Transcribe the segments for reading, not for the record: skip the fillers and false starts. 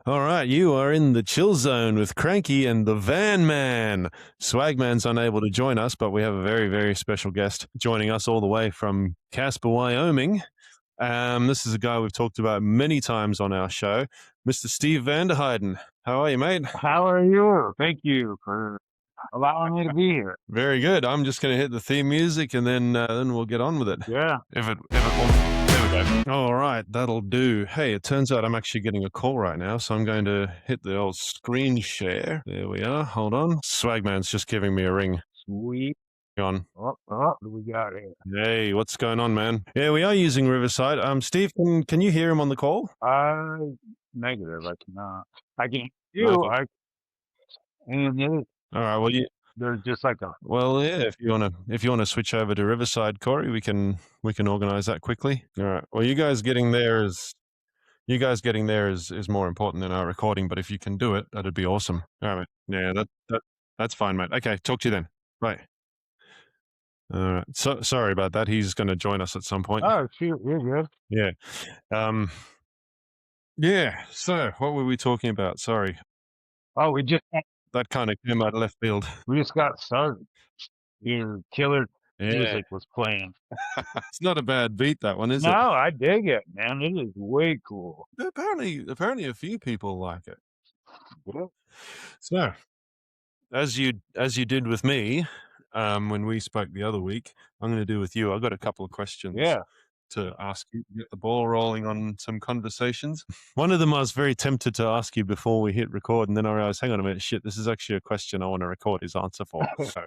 All right, you are in the chill zone with Cranky and the Van Man. Swagman's unable to join us, but we have a very, very special guest joining us all the way from Casper, Wyoming. This is a guy we've talked about many times on our show, Mr. Steve Vanderheiden. How are you, mate? How are you? Thank you for allowing me to be here. Very good. I'm just going to hit the theme music and then we'll get on with it. Yeah. If it wants. There we go. All right, that'll do. Hey, it turns out I'm actually getting a call right now, so I'm going to hit the old screen share. There we are. Hold on. Swagman's just giving me a ring. Sweet. Go on. Oh, what do we got here? Hey, what's going on, man? Yeah, we are using Riverside. Steve, can you hear him on the call? Negative. I cannot. I can hear you. Okay. All right. Well, there's just like a. Well, yeah. If you wanna switch over to Riverside, Corey, we can organize that quickly. All right. Well, you guys getting there is more important than our recording. But if you can do it, that'd be awesome. All right. Yeah. That's fine, mate. Okay. Talk to you then. Bye. All right. So sorry about that. He's going to join us at some point. Oh, shoot. You're good. Yeah. Yeah. So what were we talking about? Sorry. Oh, That kind of came out of left field. We just got started. Your killer Yeah. music was playing. It's not a bad beat, that one, is it? No, I dig it, man. It is way cool. Apparently a few people like it. Yeah. So, as you did with me, when we spoke the other week, I'm going to do with you. I've got a couple of questions. Yeah. To ask you, get the ball rolling on some conversations. One of them I was very tempted to ask you before we hit record, and then I realized, hang on a minute, shit, this is actually a question I want to record his answer for. So,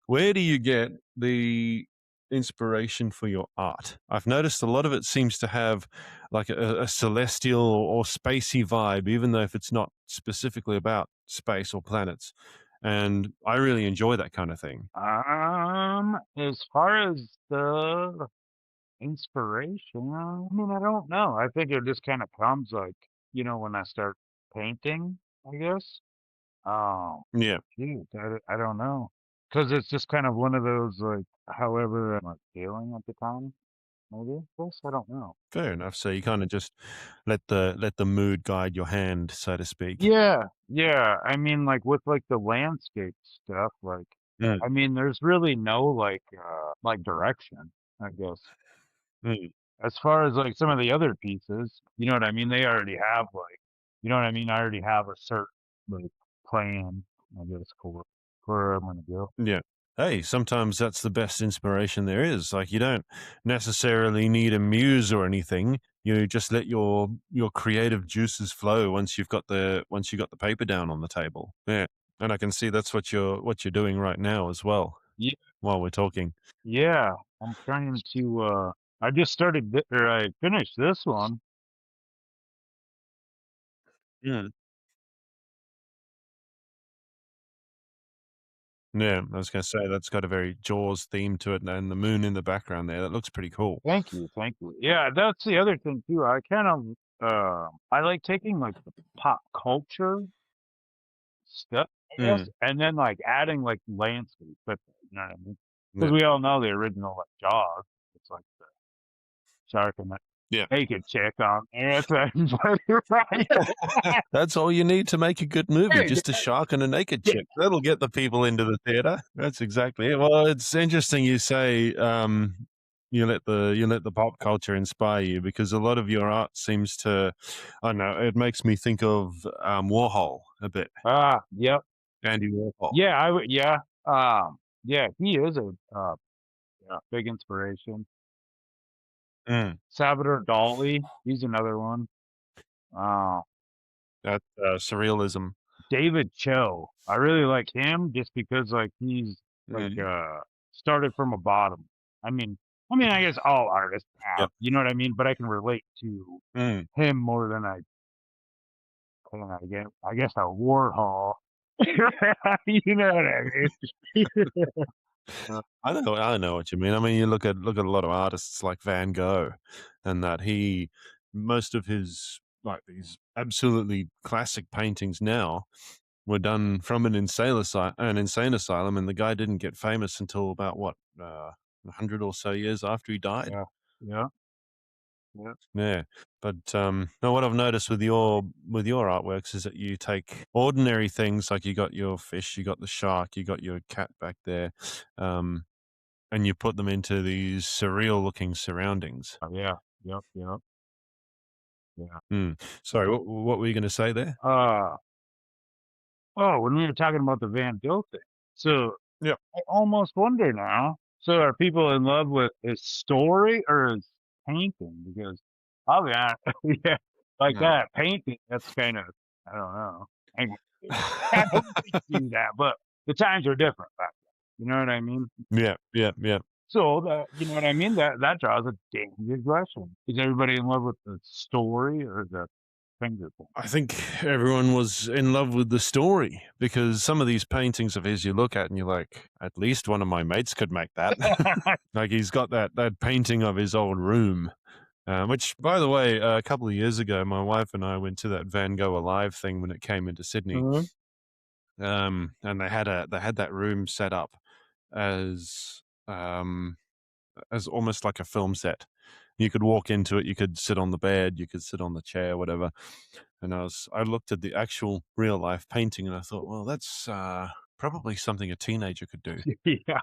where do you get the inspiration for your art? I've noticed a lot of it seems to have like a celestial or spacey vibe, even though if it's not specifically about space or planets. And I really enjoy that kind of thing. As far as the inspiration, I mean, I don't know. I think it just kind of comes like, when I start painting, I guess. Yeah. Shoot, I don't know. Because it's just kind of one of those, like, however I'm like feeling at the time, maybe. I guess I don't know. Fair enough. So you kind of just let the mood guide your hand, so to speak. Yeah, yeah. I mean, like with like the landscape stuff, like, Mm. I mean, there's really no like direction, I guess. Mm. As far as like some of the other pieces, you know what I mean? They already have like, you know what I mean? I already have a certain like plan, I guess, for where I'm gonna go. Yeah. Hey, sometimes that's the best inspiration there is. Like you don't necessarily need a muse or anything. You just let your creative juices flow once you got the paper down on the table. Yeah. And I can see that's what you're doing right now as well. Yeah, While we're talking. yeah. I'm trying to. I just started, or I finished this one. Yeah. Yeah, I was going to say that's got a very Jaws theme to it, and the moon in the background there. That looks pretty cool. Thank you, thank you. Yeah, that's the other thing too. I kind of, I like taking like the pop culture stuff, I guess, and then like adding like landscape with it, you know what I mean? Because we all know the original like Jaws. It's like the shark and the naked chick on there. That's all you need to make a good movie, just a shark and a naked chick. That'll get the people into the theater. That's exactly it. Well, it's interesting you say you let the pop culture inspire you, because a lot of your art seems to, I don't know, it makes me think of Warhol a bit. Yep. Andy Warhol. Yeah, I would. Yeah, yeah, he is a big inspiration. Salvador Dali, he's another one. That's surrealism. David Cho, I really like him just because like he's like started from a bottom. I mean, I guess all artists have, you know what I mean? But I can relate to him more than I can. I guess a Warhol. You know what I mean? I know what you mean. I mean, you look at a lot of artists like Van Gogh, and that most of his like these absolutely classic paintings now were done from an insane asylum, and the guy didn't get famous until about 100 or so years after he died. Yeah. Yeah. But no, what I've noticed with your artworks is that you take ordinary things like you got your fish, you got the shark, you got your cat back there, and you put them into these surreal looking surroundings. Yeah. Yep. Yep. Yeah. Sorry, what were you going to say there? Oh, when we were talking about the Van Gogh thing, so Yeah. I almost wonder now. So are people in love with his story or his painting? Because I'll be honest, yeah, like Hmm. that painting, that's kind of, I don't know. I don't think do that, but the times are different back then. You know what I mean? Yeah, yeah, yeah. So that, you know what I mean? That draws a damn good question. Is everybody in love with the story or the finger I think everyone was in love with the story because some of these paintings of his you look at and you're like, at least one of my mates could make that. Like he's got that painting of his old room, which, by the way, a couple of years ago, my wife and I went to that Van Gogh Alive thing when it came into Sydney, Mhm. and they had that room set up as um, as almost like a film set. You could walk into it, you could sit on the bed, you could sit on the chair, whatever. And I looked at the actual real life painting and I thought, well, that's probably something a teenager could do. Yeah.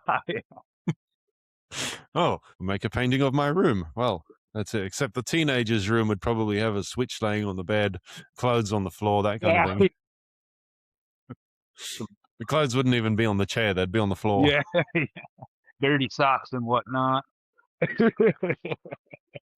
Oh, make a painting of my room. Well, that's it. Except the teenager's room would probably have a switch laying on the bed, clothes on the floor, that kind of Yeah. thing. The clothes wouldn't even be on the chair, they'd be on the floor. Yeah. Dirty socks and whatnot.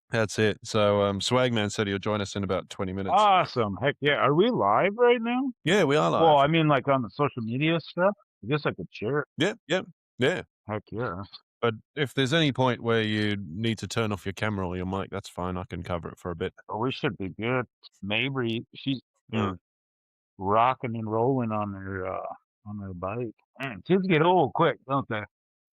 That's it. So Swagman said he'll join us in about 20 minutes. Awesome. Heck yeah. Are we live right now? Yeah, we are Well, live. I mean, like on the social media stuff. I guess I could share it. Yeah, yeah, yeah. Heck yeah. But if there's any point where you need to turn off your camera or your mic, that's fine. I can cover it for a bit. Oh, we should be good. Mabry, she's Mm. rocking and rolling on her bike. Man, kids get old quick, don't they?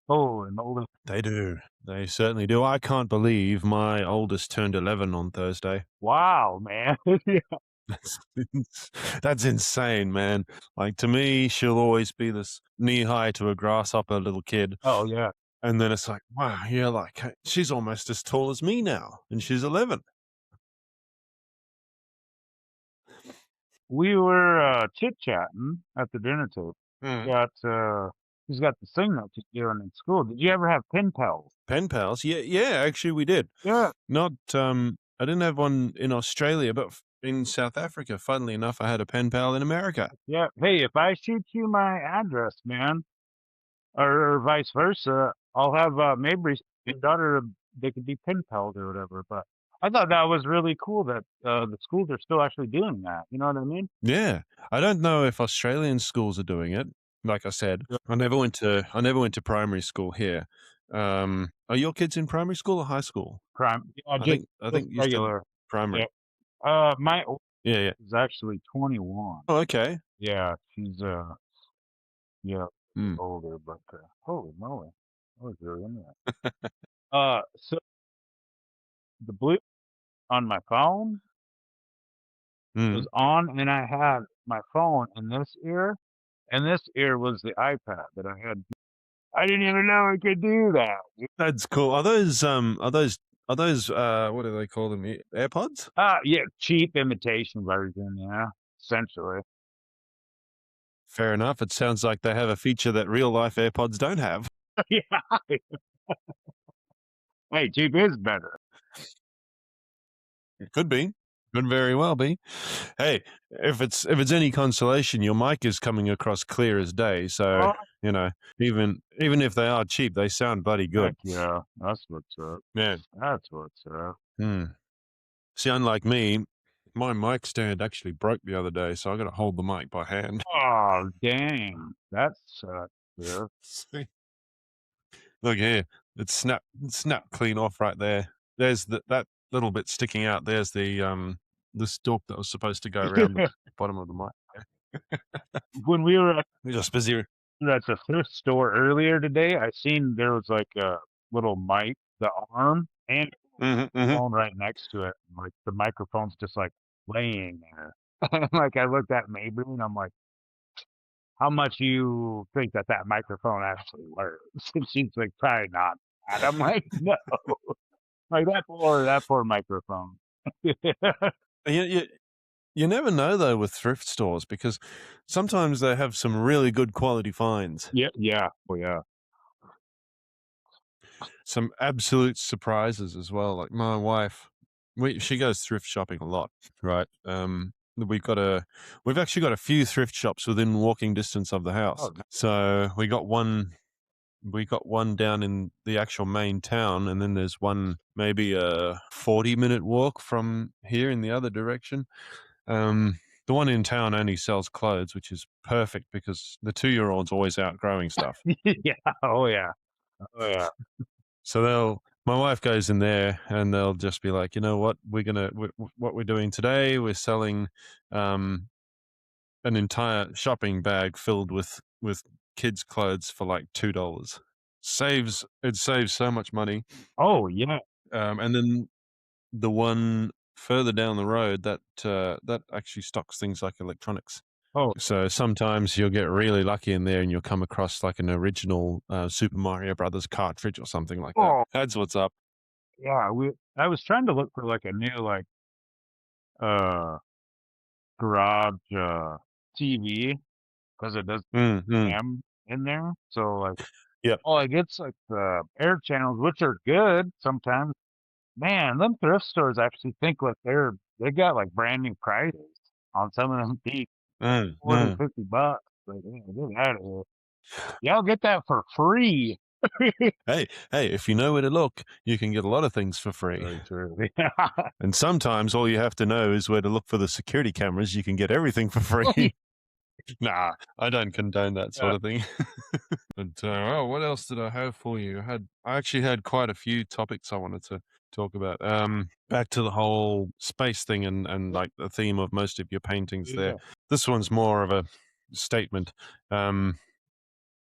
Oh, and older. They do. They certainly do. I can't believe my oldest turned 11 on Thursday. Wow, man. Yeah. That's, that's insane, man. Like to me, she'll always be this knee high to a grasshopper little kid. Oh yeah. And then it's like, wow, yeah, like she's almost as tall as me now, and she's 11. We were chit chatting at the dinner table. Mm. He's got the thing that he's doing in school. Did you ever have pen pals? Pen pals? Yeah, yeah, actually we did. Yeah. Not, I didn't have one in Australia, but in South Africa, funnily enough, I had a pen pal in America. Yeah. Hey, if I shoot you my address, man, or vice versa, I'll have Mabry's daughter. They could be pen pals or whatever. But I thought that was really cool that the schools are still actually doing that. You know what I mean? Yeah. I don't know if Australian schools are doing it. Like I said, Yeah. I never went to primary school here. Are your kids in primary school or high school? Crime. Yeah, I just think you said regular. primary. Yeah. My oldest Yeah, yeah. is actually 21. Oh, okay. Yeah, she's yeah, Mm. older, but holy moly, I was really into that. So the blue on my phone was Mm. on, and I had my phone in this ear, and this ear was the iPad that I had. I didn't even know I could do that. That's cool. Are those what do they call them? AirPods? Yeah, cheap imitation version, yeah, essentially. Fair enough. It sounds like they have a feature that real life AirPods don't have. Yeah. Hey, cheap is better. It could be. Could very well be. Hey, if it's any consolation, your mic is coming across clear as day. So, Oh, you know, even if they are cheap, they sound bloody good. heck yeah, that's what's up. Yeah. That's what's up. Hmm. See, unlike me, my mic stand actually broke the other day, so I got to hold the mic by hand. Oh, dang, that sucks. Yeah. See? Look here, it's snap clean off right there. There's that little bit sticking out. There's the stalk that was supposed to go around the bottom of the mic. When we were We're just busy. at the thrift store earlier today, I seen there was like a little mic, the arm, and phone right next to it. Like the microphone's just like laying there. Like I looked at Mabry and I'm like, how much you think that microphone actually works? And she's like, probably not. And I'm like, no. Like that poor microphone. You never know though with thrift stores because sometimes they have some really good quality finds. Yeah. Oh yeah. Some absolute surprises as well. Like my wife, she goes thrift shopping a lot, right? We've actually got a few thrift shops within walking distance of the house. Oh, So we got one down in the actual main town, and then there's one maybe a 40-minute walk from here in the other direction. The one in town only sells clothes, which is perfect because the 2-year-old's always outgrowing stuff. yeah. Oh yeah. Oh yeah. So my wife goes in there and they'll just be like, you know what, what we're doing today, we're selling an entire shopping bag filled with kids' clothes for like $2. It saves so much money. Oh yeah. And then the one further down the road that actually stocks things like electronics. Oh So sometimes you'll get really lucky in there and you'll come across like an original Super Mario Brothers cartridge or something like that. oh That's what's up. yeah. I was trying to look for like a new like uh garage TV because it does am in there. So like, Yep. oh, I gets like the air channels, which are good sometimes. Man, them thrift stores actually think like they got like brand new prices on some of them things, 40, $50. Like, yeah, get out of here. Y'all get that for free. Hey, if you know where to look, you can get a lot of things for free. Very true. And sometimes all you have to know is where to look for the security cameras. You can get everything for free. Nah, I don't condone that sort of thing. But what else did I have for you? I actually had quite a few topics I wanted to talk about. Back to the whole space thing and like the theme of most of your paintings there. This one's more of a statement.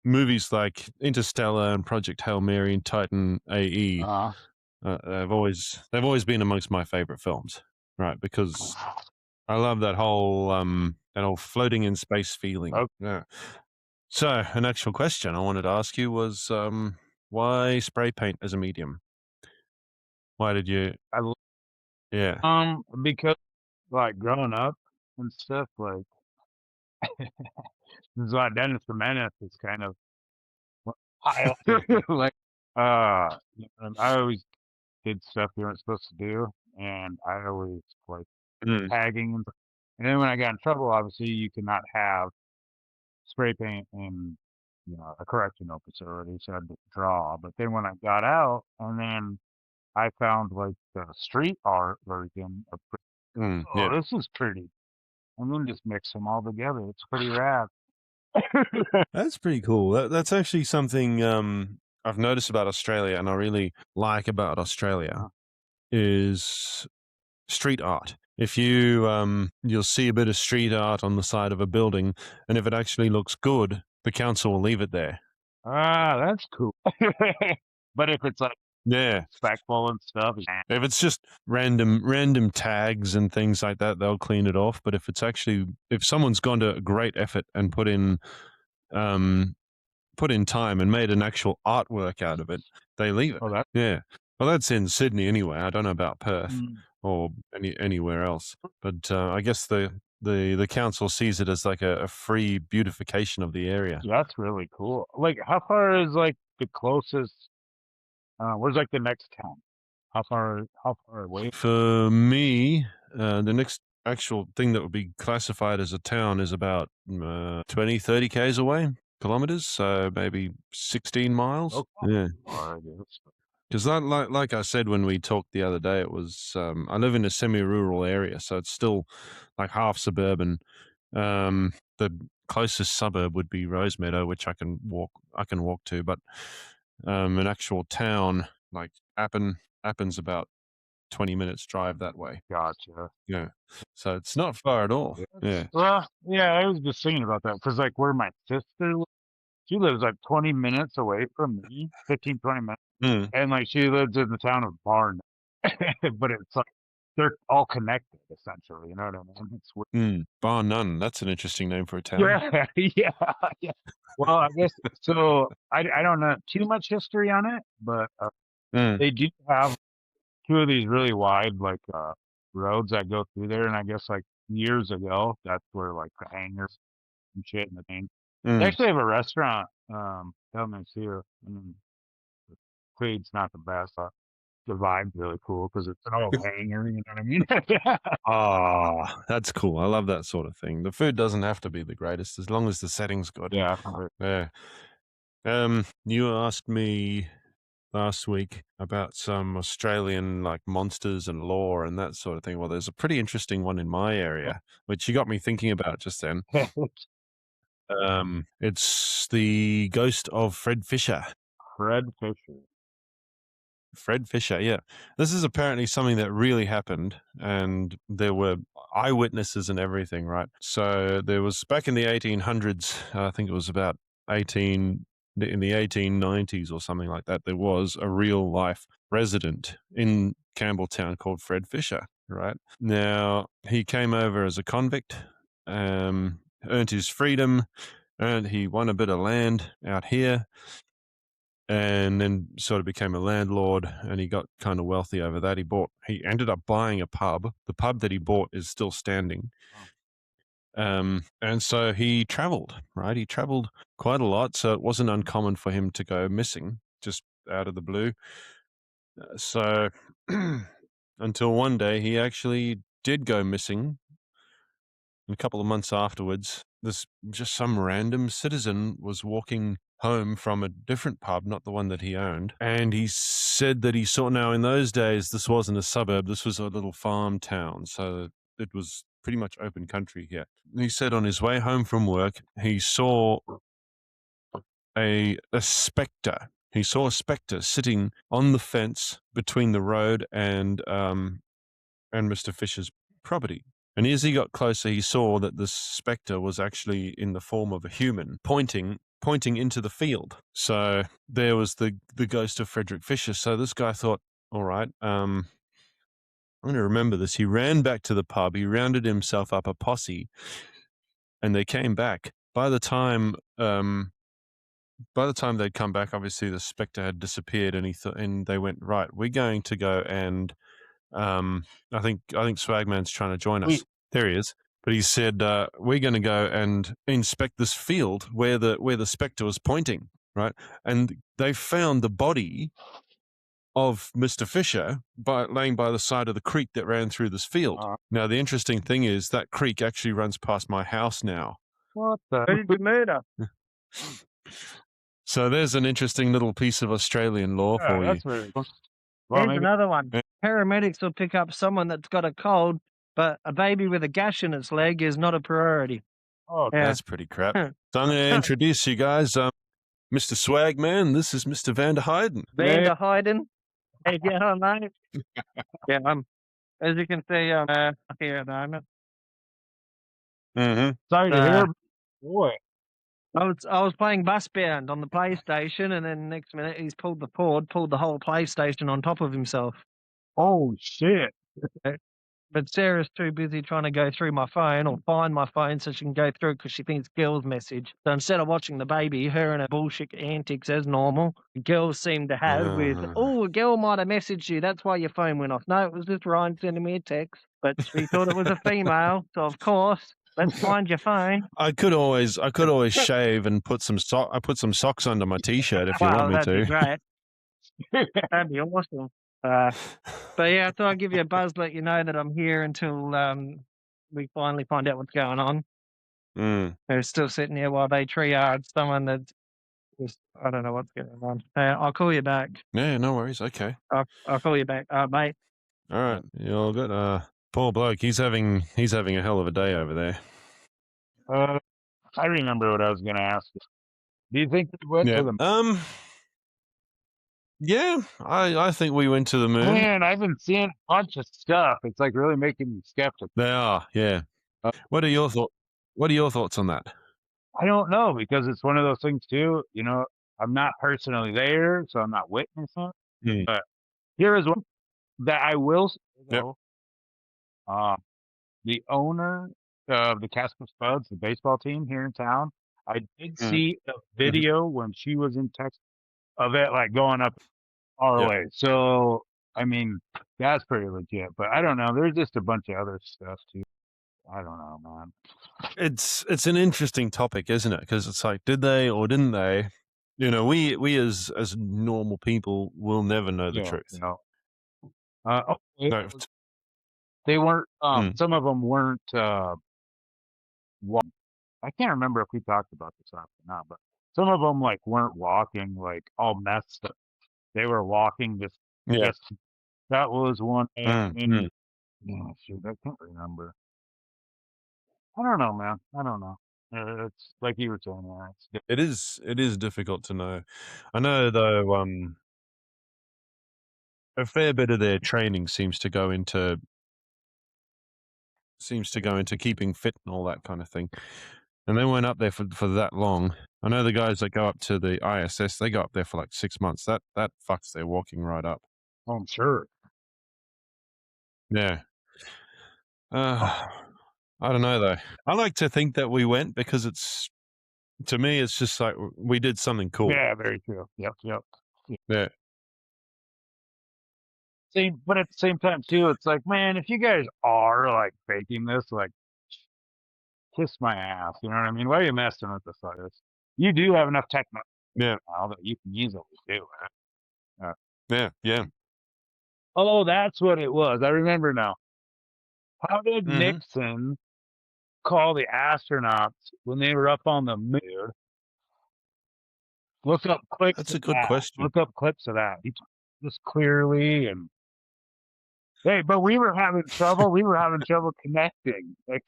Movies like Interstellar and Project Hail Mary and Titan AE, they've always been amongst my favorite films, right? Because I love that whole floating in space feeling. Okay. Yeah. So, an actual question I wanted to ask you was, why spray paint as a medium? Why did you? Yeah. Because like growing up and stuff, like this is why Dennis the Menace is kind of I like I always did stuff we weren't supposed to do, and I always like tagging and then when I got in trouble, obviously you cannot have spray paint in a correctional facility, so I had to draw. But then when I got out, and then I found like the street art version of Yeah. this is pretty, and then just mix them all together. It's pretty rad. That's pretty cool. That's actually something I've noticed about Australia, and I really like about Australia is street art. If you'll see a bit of street art on the side of a building, and if it actually looks good, the council will leave it there. That's cool. But if it's like respectful and stuff, if it's just random tags and things like that, they'll clean it off. But if someone's gone to a great effort and put in time and made an actual artwork out of it, they leave it. Yeah. Well, that's in Sydney anyway. I don't know about Perth or anywhere else, but I guess the council sees it as like a free beautification of the area. That's really cool. Like, how far is like the closest? Where's like the next town? How far away? For me, the next actual thing that would be classified as a town is about 20, 30 k's away, kilometers, so maybe 16 miles. Yeah. Because like I said when we talked the other day, it was I live in a semi-rural area, so it's still like half suburban. The closest suburb would be Rosemeadow, which I can walk to, but an actual town like Appin's about 20 minutes drive that way. Gotcha. Yeah. So it's not far at all. Yeah. Well, yeah, I was just thinking about that because like where my sister lives, she lives like 20 minutes away from me, 15, 20 minutes. And like she lives in the town of Barn. But it's like they're all connected essentially, you know what I mean? It's weird. Bar None. That's an interesting name for a town. Yeah. Well, I guess so. I don't know too much history on it, but they do have two of these really wide like roads that go through there, and I guess like years ago, that's where like the hangars and shit and the thing. They actually have a restaurant down there too. And the food's not the best. The vibe's really cool because it's an old hangar. You know what I mean? Ah, that's cool. I love that sort of thing. The food doesn't have to be the greatest as long as the setting's good. Yeah. Yeah. You asked me last week about some Australian like monsters and lore and that sort of thing. Well, there's a pretty interesting one in my area, which you got me thinking about just then. It's the ghost of Fred Fisher. Fred Fisher. Fred Fisher, yeah. This is apparently something that really happened, and there were eyewitnesses and everything, right? So there was back in the 1800s, I think it was about in the 1890s or something like that, there was a real life resident in Campbelltown called Fred Fisher, right? Now, he came over as a convict, earned his freedom, and he won a bit of land out here, and then sort of became a landlord, and he got kind of wealthy over that. He ended up buying a pub. The pub that he bought is still standing. And so he traveled, right? He traveled quite a lot, so it wasn't uncommon for him to go missing just out of the blue. So until one day he actually did go missing. And a couple of months afterwards, some random citizen was walking home from a different pub, not the one that he owned. And he said that he saw, now in those days, this wasn't a suburb, this was a little farm town. So it was pretty much open country here. He said on his way home from work, he saw a spectre. He saw a spectre sitting on the fence between the road and Mr. Fisher's property. And as he got closer, he saw that the spectre was actually in the form of a human, pointing into the field. So there was the ghost of Frederick Fisher. So this guy thought, all right, I'm going to remember this. He ran back to the pub. He rounded himself up a posse, and they came back. By the time they'd come back, obviously the spectre had disappeared, and they went, right, we're going to go and I think Swagman's trying to join us. There he is. But he said, we're going to go and inspect this field where the spectre was pointing, right? And they found the body of Mr. Fisher laying by the side of the creek that ran through this field. Now, the interesting thing is that creek actually runs past my house now. What the? Who did you murder? So there's an interesting little piece of Australian lore for you. That's really cool. Well, here's another one. Paramedics will pick up someone that's got a cold, but a baby with a gash in its leg is not a priority. Oh, Yeah. That's pretty crap. So I'm going to introduce you guys. Mr. Swagman, this is Mr. Vanderheiden. Vanderheiden. Hey, get on, mate. Yeah, as you can see, I'm here at the moment. Mm-hmm. Sorry to hear. Boy. I was playing Busbound on the PlayStation, and then next minute he's pulled the whole PlayStation on top of himself. Oh shit! But Sarah's too busy trying to go through my phone or find my phone so she can go through because she thinks girls message. So instead of watching the baby, her and her bullshit antics as normal, girls seem to have with, a girl might have messaged you, that's why your phone went off. No, it was just Ryan sending me a text, but she thought it was a female, so of course, let's find your phone. I could always shave and put some socks under my t-shirt if you want me to. That'd be great. That'd be awesome. But yeah, I thought I'd give you a buzz, let you know that I'm here until we finally find out what's going on. They're still sitting here while they triage someone that's just, I don't know what's going on. I'll call you back. Yeah, no worries. Okay. I'll call you back, mate. All right, you're all good. Poor bloke, he's having a hell of a day over there. I remember what I was going to ask you. Do you think we went to the yeah, I think we went to the moon. Man, I've been seeing a bunch of stuff. It's like really making me skeptical. They are, yeah. What are your thoughts on that? I don't know, because it's one of those things too. You know, I'm not personally there, so I'm not witnessing. But here is one that I will say, though. The owner of the Casper Spuds, the baseball team here in town, I did see a video when she was in Texas of it, like going up our way. So I mean, that's pretty legit. But I don't know. There's just a bunch of other stuff too. I don't know, man. It's an interesting topic, isn't it? Because it's like, did they or didn't they? You know, we as normal people will never know the truth. No. No. They weren't. Mm. Some of them weren't. I can't remember if we talked about this or not, but some of them like weren't walking like all messed up. They were walking just. Yeah. Just that was one. Mm. Oh, shoot, I can't remember. I don't know, man. I don't know. It's like you were saying. Yeah, It is difficult to know. I know though. A fair bit of their training seems to go into keeping fit and all that kind of thing. And they weren't up there for that long. I know the guys that go up to the ISS, they go up there for like 6 months. That fucks their walking right up. I'm sure. Yeah. I don't know though. I like to think that we went because to me, it's just like we did something cool. Yeah, very true. Yep. Yeah. But at the same time too, it's like, man, if you guys are like faking this, like, kiss my ass. You know what I mean? Why are you messing with this like this? You do have enough technology now that you can easily do it. Yeah. Oh, that's what it was. I remember now. How did Nixon call the astronauts when they were up on the moon? Look up clips. That's a good question. Look up clips of that. He told this clearly and. Hey, but we were having trouble. We were having trouble connecting. Like,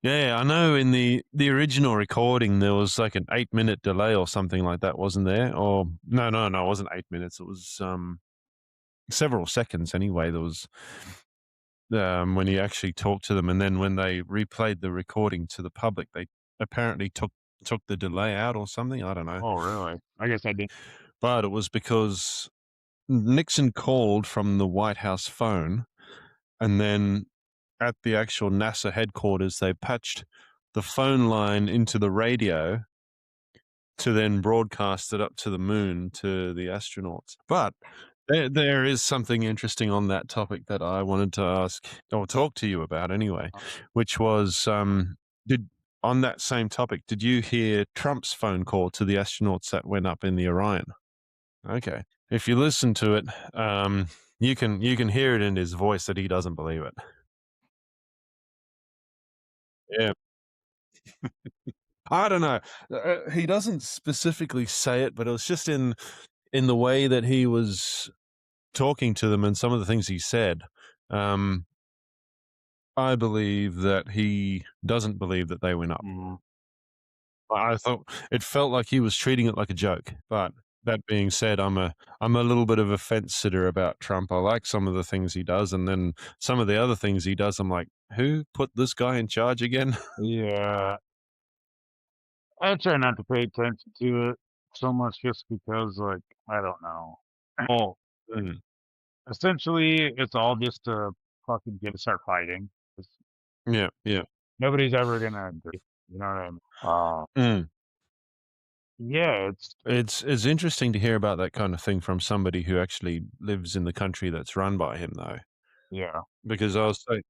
yeah, I know in the original recording there was like an 8-minute delay or something like that, wasn't there? Or no, it wasn't 8 minutes. It was several seconds anyway. There was when he actually talked to them, and then when they replayed the recording to the public, they apparently took the delay out or something. I don't know. Oh, really? I guess I did. But it was because Nixon called from the White House phone, and then at the actual NASA headquarters, they patched the phone line into the radio to then broadcast it up to the moon to the astronauts. But there is something interesting on that topic that I wanted to ask or talk to you about anyway, which was on that same topic, did you hear Trump's phone call to the astronauts that went up in the Orion? Okay. If you listen to it, you can hear it in his voice that he doesn't believe it. Yeah. I don't know. He doesn't specifically say it, but it was just in the way that he was talking to them and some of the things he said. I believe that he doesn't believe that they went up. I thought it felt like he was treating it like a joke. But that being said, I'm a little bit of a fence sitter about Trump. I like some of the things he does, and then some of the other things he does, I'm like, who put this guy in charge again? Yeah. I try not to pay attention to it so much just because, like, I don't know. Well, essentially, it's all just to fucking get to start fighting. Yeah. Nobody's ever gonna agree. You know what I mean? Yeah, it's interesting to hear about that kind of thing from somebody who actually lives in the country that's run by him, though. Yeah. Because I was like,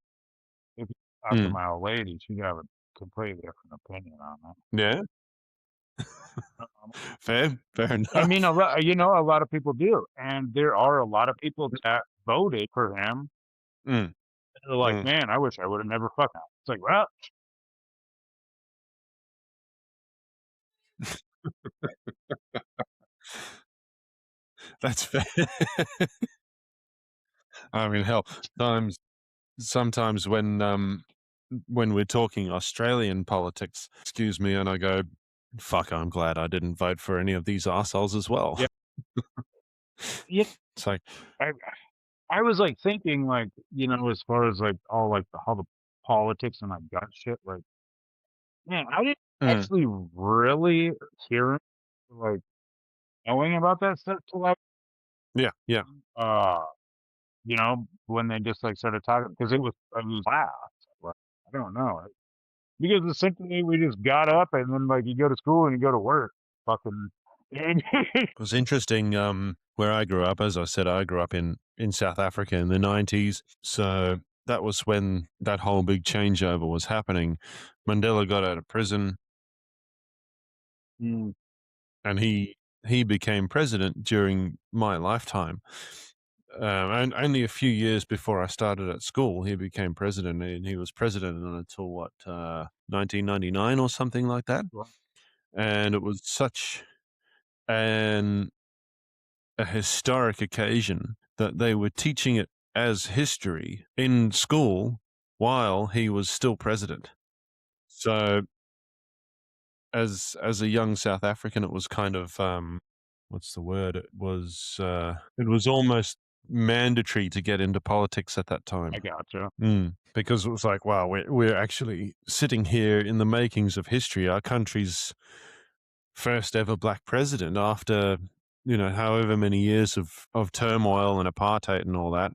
if you talk to my old lady, she'd have a completely different opinion on that. Yeah. Fair enough. I mean, a lot of people do, and there are a lot of people that voted for him. They're like, man, I wish I would have never fucked him. It's like, well, that's fair. I mean, hell, sometimes when we're talking Australian politics, excuse me, and I go, fuck, I'm glad I didn't vote for any of these assholes as well. Yeah. It's like, I was like thinking, like, as far as like all like how the politics and like gut shit, like, man, I didn't actually really hear like knowing about that stuff till like, yeah. when they just like started talking because it was last. Like, I don't know. Because essentially we just got up and then like you go to school and you go to work. Fucking It was interesting. Where I grew up, as I said, I grew up in South Africa in the 90s. So that was when that whole big changeover was happening. Mandela got out of prison Mm, and he became president during my lifetime. And only a few years before I started at school, he became president, and he was president until 1999 or something like that. well, And it was such an a historic occasion that they were teaching it as history in school while he was still president. So as a young South African, it was kind of what's the word? It was almost mandatory to get into politics at that time. I gotcha. Because it was like, wow, we're actually sitting here in the makings of history. Our country's first ever black president after, however many years of turmoil and apartheid and all that.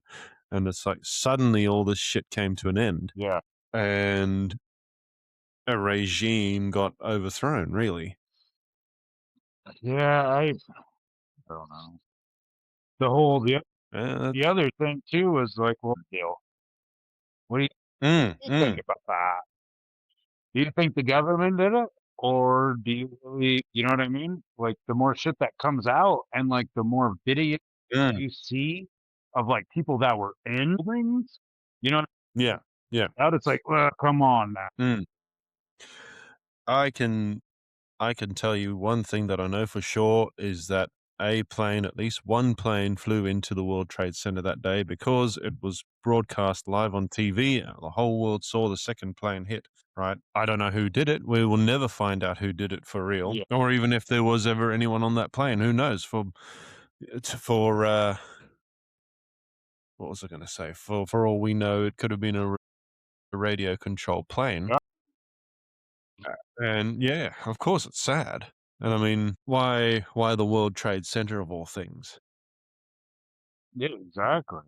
And it's like suddenly all this shit came to an end Yeah. and a regime got overthrown, really. Yeah, I don't know. The other thing too is like, well, deal. What do you think about that? Do you think the government did it? Or do you really, you know what I mean? Like the more shit that comes out and like the more video you see of like people that were in buildings, you know, Yeah, yeah. out it's like, well, come on now. Mm. I can tell you one thing that I know for sure is that at least one plane flew into the World Trade Center that day because it was broadcast live on TV. The whole world saw the second plane hit, right? I don't know who did it. We will never find out who did it for real, Yeah. or even if there was ever anyone on that plane. Who knows? What was I going to say? For all we know, it could have been a radio controlled plane. Yeah. And yeah, of course it's sad. And I mean, why the World Trade Center of all things? Yeah, exactly.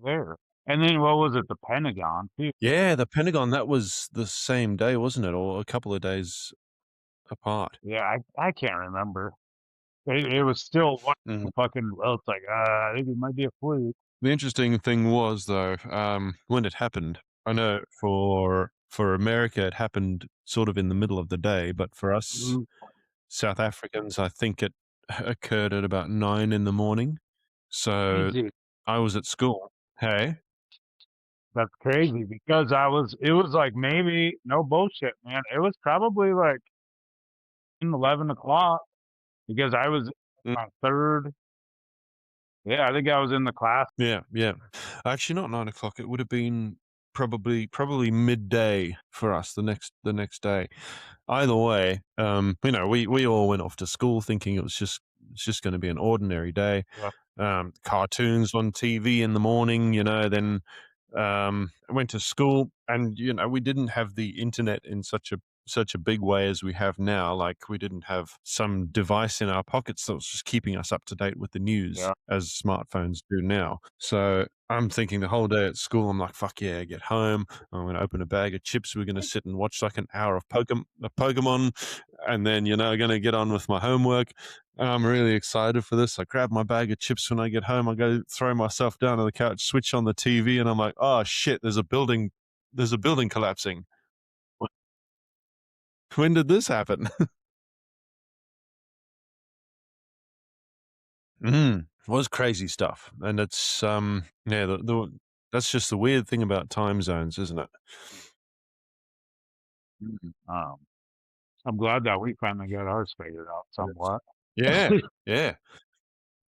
There. And then what was it? The Pentagon too. Yeah, the Pentagon, that was the same day, wasn't it? Or a couple of days apart. Yeah, I can't remember. It was still one Mhm. fucking. Well, it's like I think it might be a fluke. The interesting thing was, though, when it happened, I know for America, it happened sort of in the middle of the day, but for us South Africans, I think it occurred at about 9 in the morning. So Crazy. I was at school. Hey? That's crazy because it was like maybe no bullshit, man. It was probably like 11 o'clock because I was Mm. on third. Yeah, I think I was in the class. Yeah, yeah. Actually, not 9 o'clock. It would have been probably midday for us the next day. Either way, we all went off to school thinking it's just going to be an ordinary day. Yeah. Cartoons on TV in the morning, then I went to school, and we didn't have the internet in such a big way as we have now. Like, we didn't have some device in our pockets that was just keeping us up to date with the news Yeah. as smartphones do now. So I'm thinking the whole day at school, I'm like, fuck yeah, get home. I'm going to open a bag of chips. We're going to sit and watch like an hour of Pokemon, and then, going to get on with my homework. I'm really excited for this. I grab my bag of chips when I get home. I go throw myself down on the couch, switch on the TV, and I'm like, oh shit, there's a building collapsing. When did this happen? It was crazy stuff. And it's that's just the weird thing about time zones, isn't it? I'm glad that we finally got ours figured out somewhat. Yeah, yeah.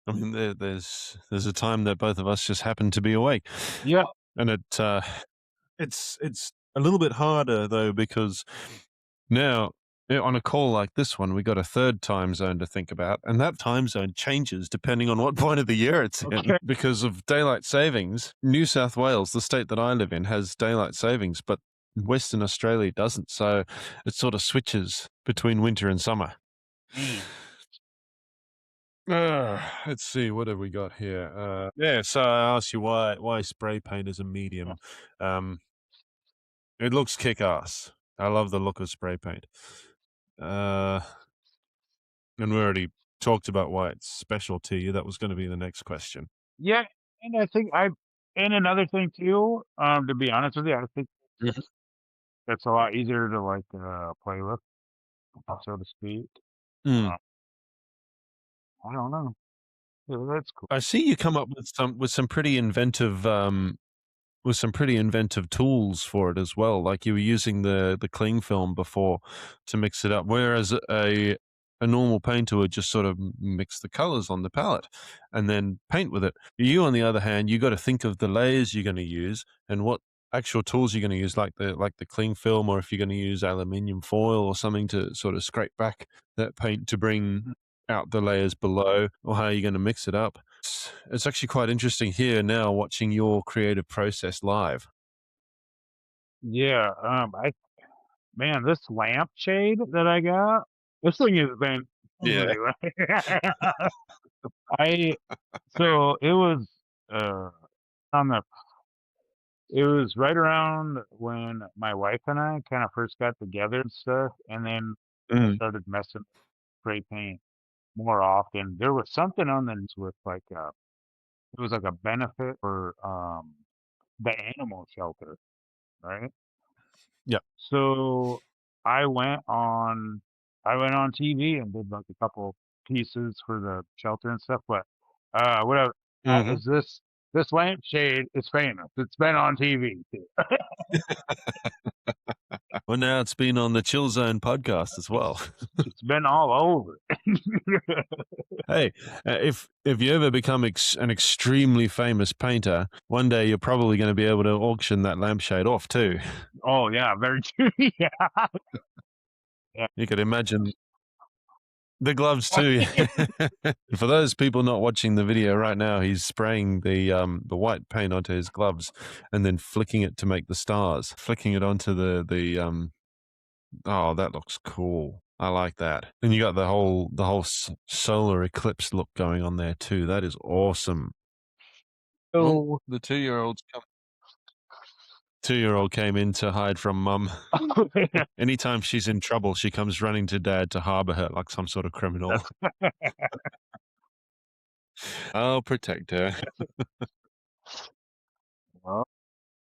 I mean, there's a time that both of us just happen to be awake. Yeah. And it's a little bit harder though, because now on a call like this one, we got a third time zone to think about, and that time zone changes depending on what point of the year it's in because of daylight savings. New South Wales, the state that I live in, has daylight savings, but Western Australia doesn't. So it sort of switches between winter and summer. Let's see, what have we got here? Yeah, so I asked you why spray paint is a medium. It looks kick-ass. I love the look of spray paint. And we already talked about why it's special to you. That was going to be the next question. Yeah, and I think and another thing too, to be honest with you, I think that's a lot easier to like play with, so to speak. Mm. I don't know. Yeah, that's cool. I see you come up with some pretty inventive tools for it as well. Like you were using the cling film before to mix it up, whereas a normal painter would just sort of mix the colors on the palette and then paint with it. You, on the other hand, you got to think of the layers you're going to use and what actual tools you're going to use, like the cling film, or if you're going to use aluminium foil or something to sort of scrape back that paint to bring out the layers below, or how you're going to mix it up. It's actually quite interesting here now watching your creative process live. Yeah, man, this lampshade that I got, this thing has been Yeah. so it was on the it was right around when my wife and I kind of first got together and stuff, and then started messing with spray paint more often. There was something on the news with like it was like a benefit for the animal shelter, right? Yeah. So I went on TV and did like a couple pieces for the shelter and stuff. But what is this lampshade is famous. It's been on TV too. Well, now it's been on the Chill Zone podcast as well. It's been all over. Hey, if you ever become an extremely famous painter, one day you're probably going to be able to auction that lampshade off too. Oh yeah, very true. Yeah. You could imagine the gloves too. For those people not watching the video right now, he's spraying the white paint onto his gloves and then flicking it to make the stars. Flicking it onto the oh, that looks cool. I like that. And you got the whole solar eclipse look going on there too. That is awesome. So the 2-year-old came in to hide from mum. Anytime she's in trouble, she comes running to dad to harbor her like some sort of criminal. I'll protect her. Well,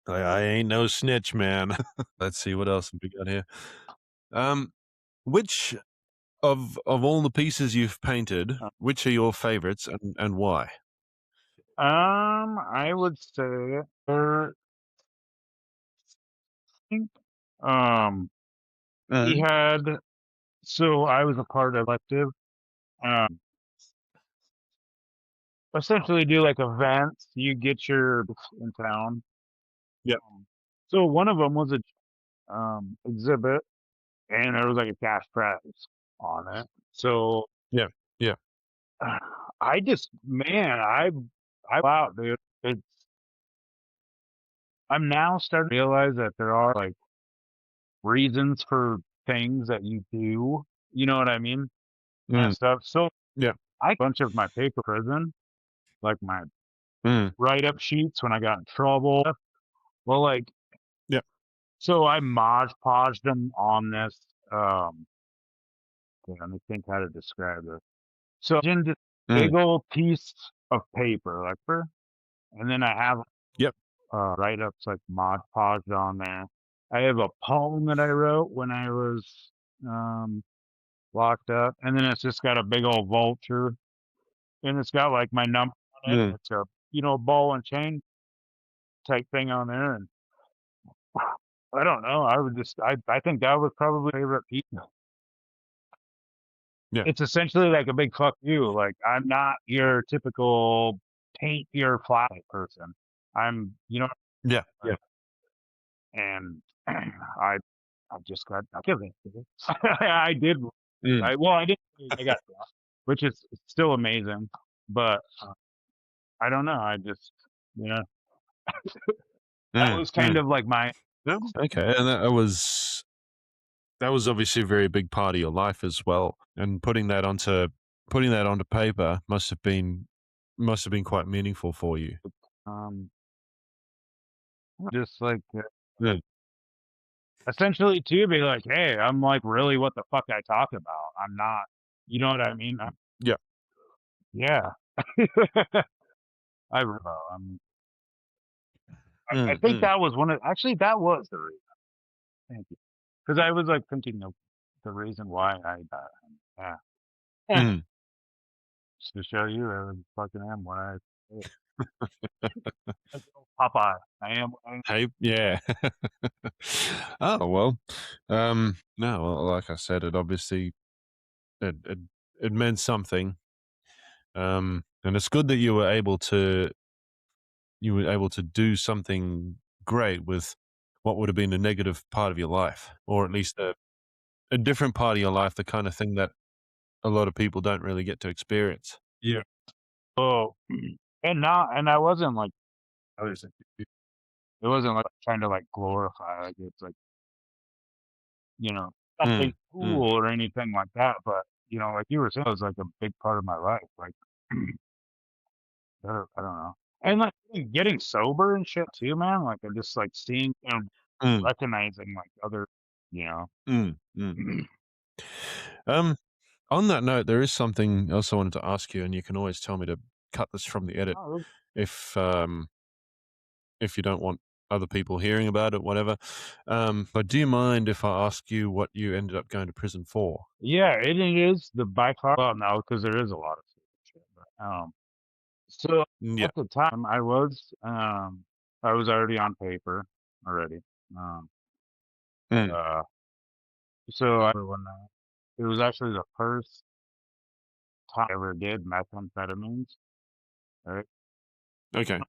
I ain't no snitch, man. Let's see what else have we got here. Which of all the pieces you've painted, which are your favorites and why? I would say we had so I was a part of collective. Essentially do like events. You get your in town. Yep. So one of them was a exhibit, and there was like a cash prize on it. So Yeah. I just wow, dude. I'm now starting to realize that there are like reasons for things that you do. You know what I mean? And stuff. So Yeah. a bunch of my paper prison, like my write-up sheets when I got in trouble. Well, like, yeah. So I Mod Podged them on this. Let me think how to describe it. So in this big old piece of paper, like, and then I have write-ups like Mod Podged on there. I have a poem that I wrote when I was locked up, and then it's just got a big old vulture, and it's got like my number on it. It's a ball and chain type thing on there, and I don't know. I think that was probably my favorite piece. Yeah. It's essentially like a big fuck you. Like, I'm not your typical paint your flat person. I'm, Yeah. And I just got given. I did. I didn't. I got that, which is still amazing. But I don't know. I just, that was kind of like my. Okay, and that was obviously a very big part of your life as well. And putting that onto paper must have been quite meaningful for you. Just like essentially to be like, hey, I'm like really what the fuck I talk about. I'm not You know what I mean? Yeah. Yeah. I think that was that was the reason. Thank you. Because I was like thinking of the reason why I yeah. Mm. Just to show you I fucking am what I Popeye. I am. Hey, yeah. Oh well. No, well, like I said, it obviously it meant something. And it's good that you were able to do something great with what would have been a negative part of your life, or at least a different part of your life, the kind of thing that a lot of people don't really get to experience. Yeah. Oh, and I wasn't like it wasn't like trying to like glorify like it's like something cool or anything like that. But like you were saying, it was like a big part of my life. Like I don't know. And like getting sober and shit too, man. Like I'm just like seeing and recognizing like other, you know. On that note, there is something else I wanted to ask you, and you can always tell me to cut this from the edit Oh, if you don't want other people hearing about it, whatever. But do you mind if I ask you what you ended up going to prison for? yeah, it is the by far. Well, no, because there is a lot of shit. But, so Yeah. at the time, I was already on paper already. So it was actually the first time I ever did methamphetamines. Right. Okay.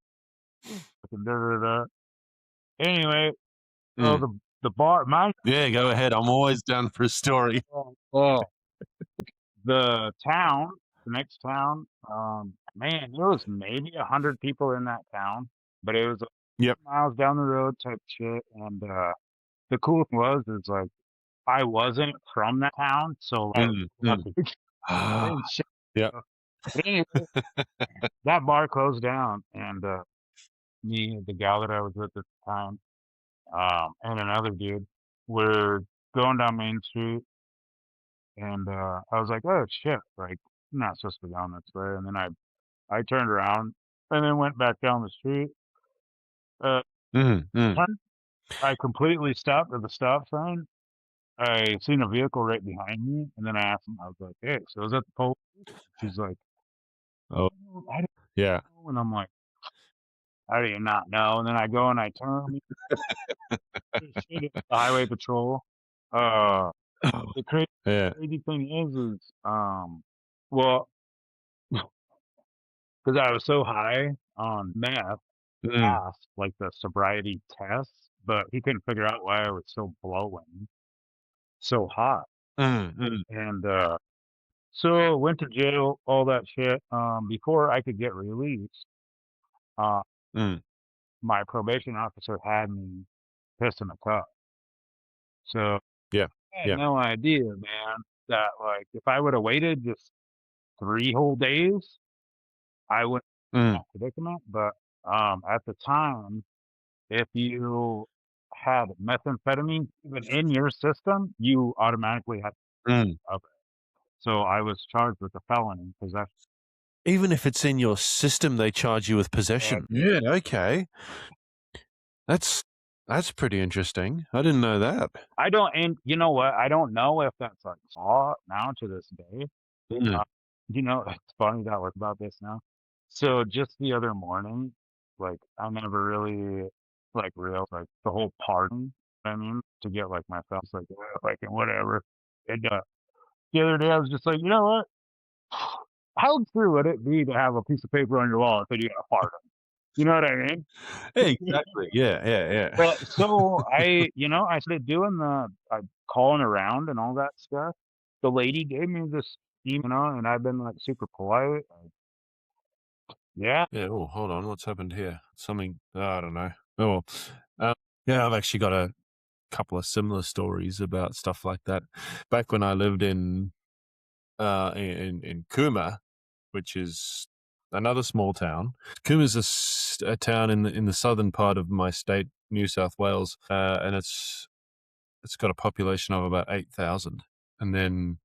Anyway, so the bar, Yeah, go ahead. I'm always down for a story. the next town, man, there was maybe 100 people in that town, but it was Yep. miles down the road type shit. And the cool thing is like I wasn't from that town, so Yeah. Anyway, that bar closed down, and me, the gal that I was with at the time, and another dude were going down Main Street, and I was like, "Oh shit!" Like, I'm not supposed to be down this way. And then I turned around and then went back down the street. I completely stopped at the stop sign. I seen a vehicle right behind me, and then I asked him, I was like, "Hey, so is that the police?" She's like, Oh, I don't yeah. know. And I'm like, "How do you not know?" And then I go and I turn the highway patrol. The crazy thing is, well, because I was so high on meth, passed like the sobriety test, but he couldn't figure out why I was so blowing, so hot. And so went to jail, all that shit. Before I could get released, uh, my probation officer had me pissed in a cup. So Yeah. I had no idea, man, that like if I would have waited just 3 whole days, I wouldn't be in that predicament. But at the time, if you had methamphetamine even in your system, you automatically had to cover it. So I was charged with a felony possession. Even if it's in your system, they charge you with possession. Yeah. Okay. That's pretty interesting. I didn't know that. And you know what? I don't know if that's like law now to this day. It's funny that we're about this now. So just the other morning, like I never really like real like the whole pardon. I mean, to get like my fellas like and whatever. And the other day I was just like, you know what? How true would it be to have a piece of paper on your wall that you got a pardon? You know what I mean? Exactly. Yeah. But so I started doing calling around and all that stuff. The lady gave me this email, and I've been like super polite. Yeah. Yeah. Oh, hold on. What's happened here? Something. I don't know. Oh, well. Yeah, I've actually got a couple of similar stories about stuff like that. Back when I lived in Cooma, which is another small town. Cooma is a town in the southern part of my state, New South Wales, and it's got a population of about 8,000. And then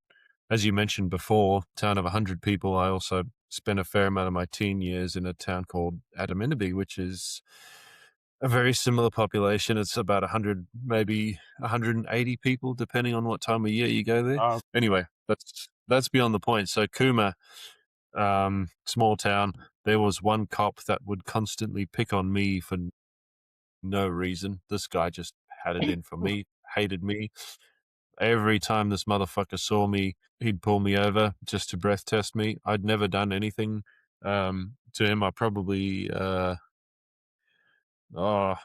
as you mentioned before, town of 100 people. I also spent a fair amount of my teen years in a town called Adaminaby, which is a very similar population. It's about 100, maybe 180 people, depending on what time of year you go there. Anyway, that's beyond the point. So Cooma, small town, there was one cop that would constantly pick on me for no reason. This guy just had it in for me, hated me. Every time this motherfucker saw me, he'd pull me over just to breath test me. I'd never done anything to him. I probably, you know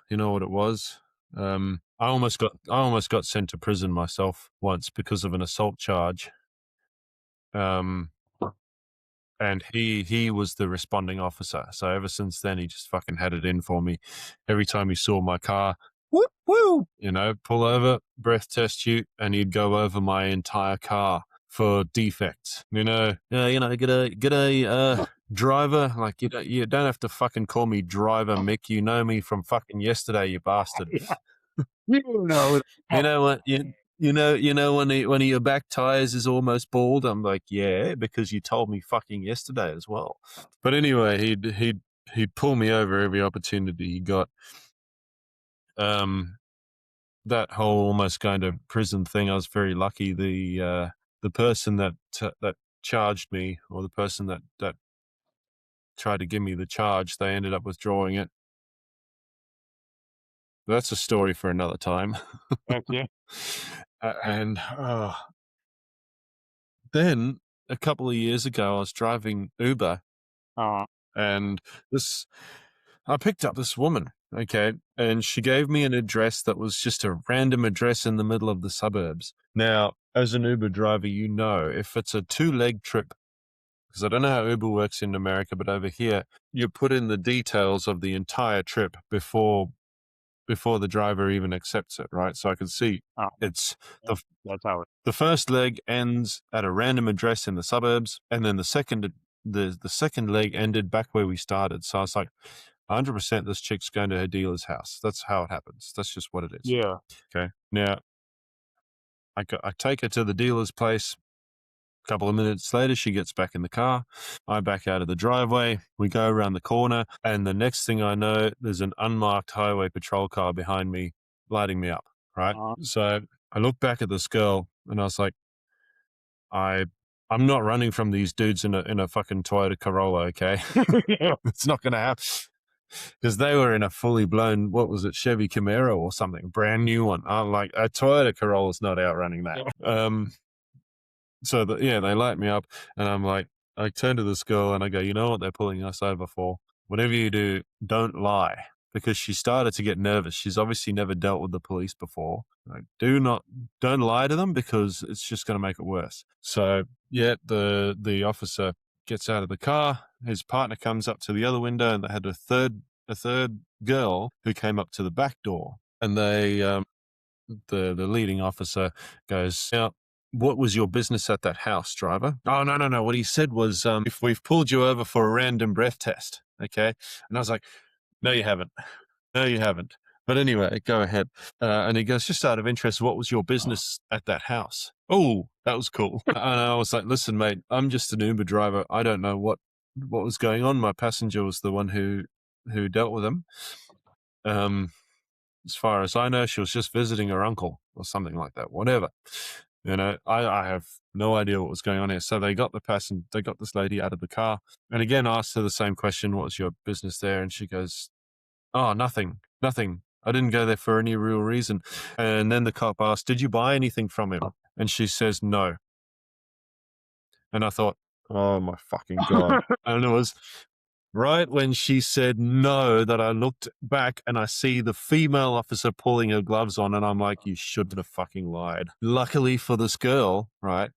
what it was? I almost got sent to prison myself once because of an assault charge. And he was the responding officer. So ever since then, he just fucking had it in for me. Every time he saw my car, whoop, woo, pull over, breath test you, and he'd go over my entire car for defects. Get a driver. Like, you don't have to fucking call me driver, Mick. You know me from fucking yesterday, you bastard. You know. You know what? You know when your back tires is almost bald. I'm like, yeah, because you told me fucking yesterday as well. But anyway, he'd pull me over every opportunity he got. That whole almost kind of prison thing, I was very lucky. The person that charged me, or the person that tried to give me the charge, they ended up withdrawing it. That's a story for another time. Okay. And then a couple of years ago, I was driving Uber, and I picked up this woman, okay, and she gave me an address that was just a random address in the middle of the suburbs. Now, as an Uber driver, if it's a 2-leg trip, because I don't know how Uber works in America, but over here, you put in the details of the entire trip before the driver even accepts it, right? So I can see it's that's how the first leg ends at a random address in the suburbs, and then the second leg ended back where we started. So I was like, 100% this chick's going to her dealer's house. That's how it happens. That's just what it is. Yeah. Okay. Now, I take her to the dealer's place. A couple of minutes later, she gets back in the car. I back out of the driveway. We go around the corner, and the next thing I know, there's an unmarked highway patrol car behind me, lighting me up, right? So I look back at this girl, and I was like, I'm not running from these dudes in a fucking Toyota Corolla, okay? It's not going to happen. Because they were in a fully blown, what was it, Chevy Camaro or something, brand new one. I'm like, a Toyota Corolla's not outrunning that. So they light me up, and I'm like, I turn to this girl and I go, you know what they're pulling us over for? Whatever you do, don't lie. Because she started to get nervous. She's obviously never dealt with the police before. Like, don't lie to them, because it's just going to make it worse. So the officer gets out of the car. His partner comes up to the other window, and they had a third girl who came up to the back door, and they the leading officer goes, now, what was your business at that house, driver? Oh, no. What he said was, if we've pulled you over for a random breath test, okay? And I was like, no, you haven't. No, you haven't. But anyway, go ahead. And he goes, just out of interest, what was your business at that house? Oh, that was cool. And I was like, listen, mate, I'm just an Uber driver. I don't know what was going on. My passenger was the one who dealt with him. As far as I know, she was just visiting her uncle or something like that. Whatever. I have no idea what was going on here. So they got this lady out of the car, and again asked her the same question, what was your business there? And she goes, oh, nothing. I didn't go there for any real reason. And then the cop asked, did you buy anything from him? And she says, no. And I thought, oh my fucking God. And it was right when she said no that I looked back and I see the female officer pulling her gloves on, and I'm like, you shouldn't have fucking lied. Luckily for this girl, right,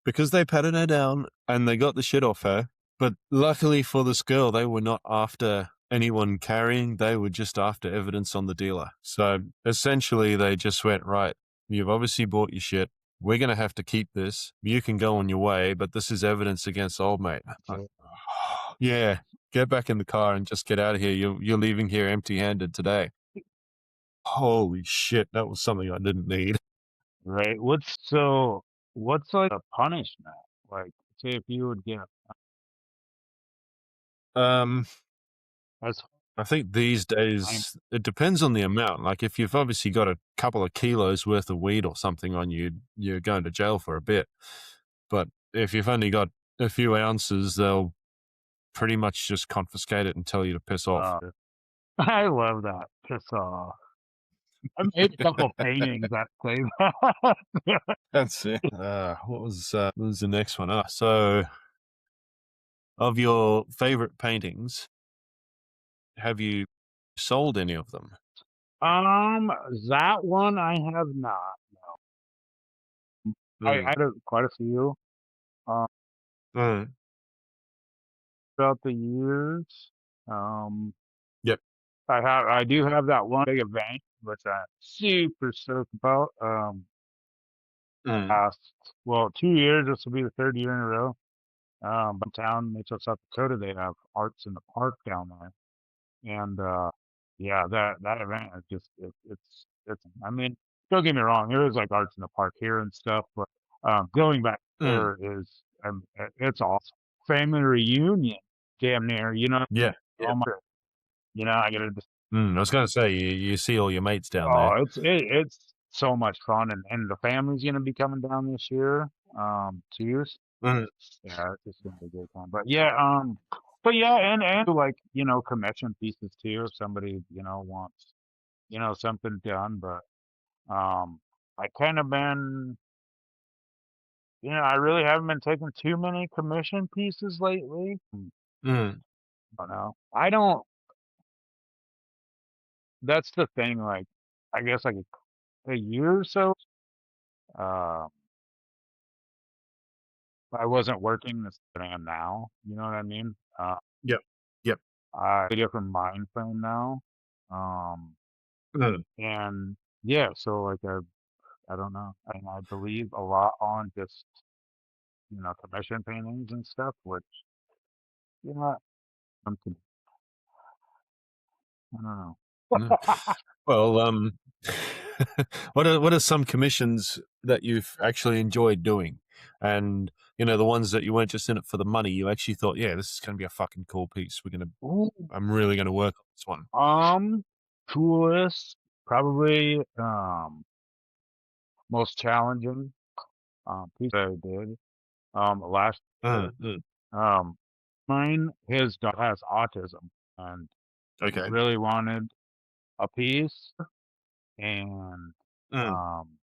because they patted her down and they got the shit off her, but luckily for this girl, they were not after anyone carrying. They were just after evidence on the dealer. So essentially they just went, right, you've obviously bought your shit. We're going to have to keep this. You can go on your way, but this is evidence against old mate. Yeah, get back in the car and just get out of here. You're leaving here empty-handed today. Holy shit, that was something I didn't need. Right. So what's like a punishment? Like, say if you would get Um, as I think these time. days it depends on the amount. Like if you've obviously got a couple of kilos worth of weed or something on you, you're going to jail for a bit. But if you've only got a few ounces, they'll pretty much just confiscate it and tell you to piss off. I love that. Piss off. I made a couple paintings that say that. That's it. What was the next one? So of your favorite paintings, have you sold any of them? That one I have not. I Mm. had quite a few Mm. throughout the years. Um, Yep. I do have that one big event, which I'm super stoked about. Mm. Past 2 years, this will be the third year in a row. Town, Mitchell, South Dakota, they have Arts in the Park down there. And yeah, that event is just it's. I mean, don't get me wrong, there is like Arts in the Park here and stuff, but going back Mm. there is it's awesome. Family reunion, damn near. Yeah. Oh my, I gotta just I was going to say you see all your mates down oh, there. it's so much fun, and the family's gonna be coming down this year, too. Mm. Yeah, it's just gonna be a good time. But yeah, and like commission pieces too. If somebody wants something done, but I kind of been I really haven't been taking too many commission pieces lately. Mm. I don't know. I don't. That's the thing. Like, I guess like a year or so. Uh, I wasn't working as I am now. You know what I mean? Yep. Yep. I have a different mind frame now. Um, Mm. and yeah, so like I don't know. I believe a lot on just commission paintings and stuff, which you know something I don't know. No. Well, what are some commissions that you've actually enjoyed doing, and the ones that you weren't just in it for the money, you actually thought, yeah, this is going to be a fucking cool piece. Ooh, I'm really going to work on this one. coolest, probably most challenging piece I did last year. Mm. Um, mine, his dog has autism, and he Okay. really wanted a piece, and Mm. um,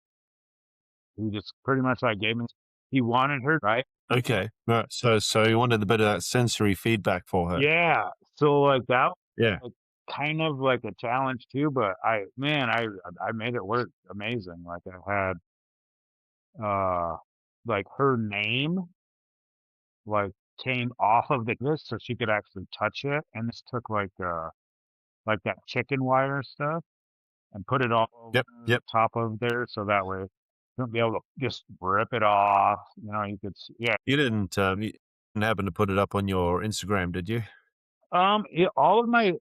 he just pretty much like gave me. He wanted her, right? Okay. Right. So you wanted a bit of that sensory feedback for her. Yeah. So like that Yeah. was kind of like a challenge too, but I made it work amazing. Like I had like her name like came off of the this so she could actually touch it, and this took like that chicken wire stuff and put it all over Yep. Yep. top of there so that way you wouldn't be able to just rip it off. You could yeah. You didn't happen to put it up on your Instagram, did you? All of my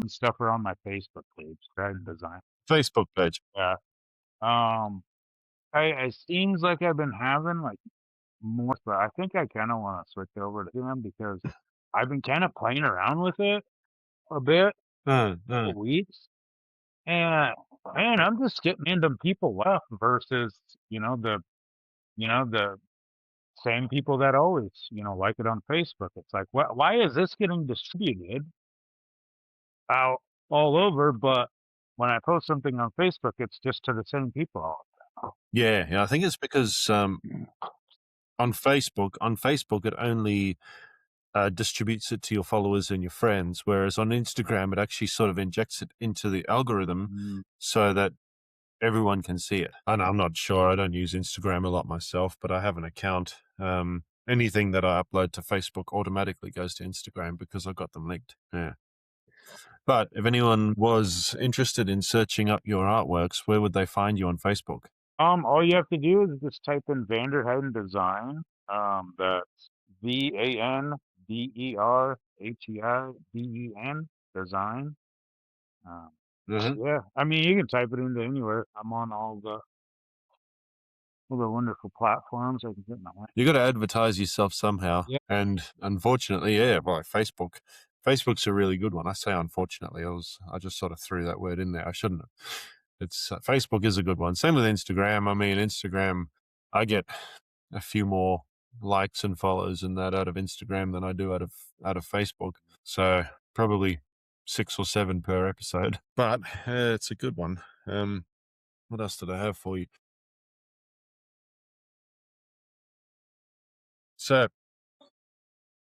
stuff are on my Facebook page, Guided Design. Facebook page. Yeah. Um, it seems like I've been having like more, but I think I kind of want to switch over to them because I've been kind of playing around with it a bit, Mm. weeks, and man, I'm just getting random people left versus the same people that always like it on Facebook. It's like, why is this getting distributed out all over, but when I post something on Facebook, it's just to the same people. Yeah. I think it's because on Facebook, it only distributes it to your followers and your friends, whereas on Instagram, it actually sort of injects it into the algorithm so that everyone can see it. And I'm not sure. I don't use Instagram a lot myself, but I have an account. Anything that I upload to Facebook automatically goes to Instagram because I got them linked. Yeah. But if anyone was interested in searching up your artworks, where would they find you on Facebook? All you have to do is just type in Vanderheiden Design. That's VANDERHEIDEN Design. Mm-hmm. Yeah, I mean you can type it into anywhere. I'm on all the wonderful platforms I can get my life. You got to advertise yourself somehow. Yep. And unfortunately, Facebook. Facebook's a really good one. I say unfortunately, I just sort of threw that word in there. I shouldn't have. It's Facebook is a good one. Same with Instagram. I mean, Instagram, I get a few more likes and follows and that out of Instagram than I do out of Facebook. So probably 6 or 7 per episode. But it's a good one. What else did I have for you? So,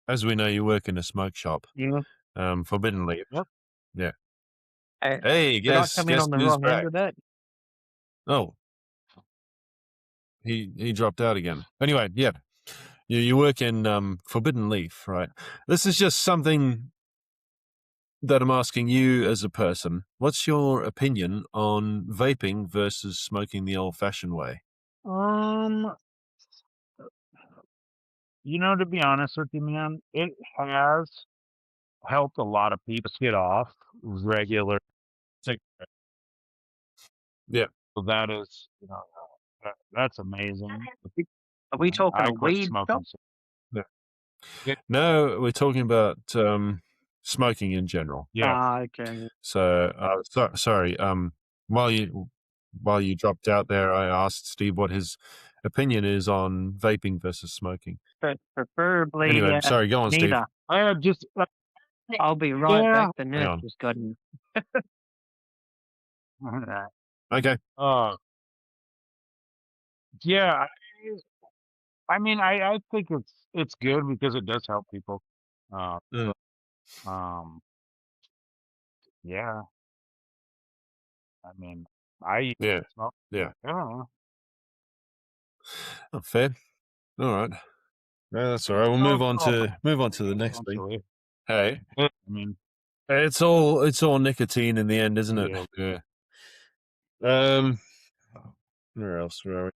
as we know, you work in a smoke shop. Yeah. Forbidden leaf. Yep. Yeah. Hey, Hey, did I guess come in on the who's wrong back? end of that? Oh, he dropped out again. Anyway, yeah, you work in Forbidden Leaf, right? This is just something that I'm asking you as a person. What's your opinion on vaping versus smoking the old-fashioned way? To be honest with you, man, it has helped a lot of people get off regular cigarettes. Yeah. So that is, that's amazing. Are we talking I a quit weed smoking. shop? No, we're talking about smoking in general. Yeah. Ah, okay. So, sorry. While you dropped out there, I asked Steve what his opinion is on vaping versus smoking. But preferably Anyway, sorry, go on, Steve. neither. I just, I'll be right Yeah. back. The Hang nurse on. just got in. Okay. yeah. I mean, I think it's good because it does help people. Yeah. Yeah. I mean, I Yeah. smoke. Yeah. I don't know. Oh, fair. All right. No, that's all right. We'll move on to the next thing. Essentially. Hey, I mean, it's all nicotine in the end, isn't it? Yeah. Yeah. Where else were we?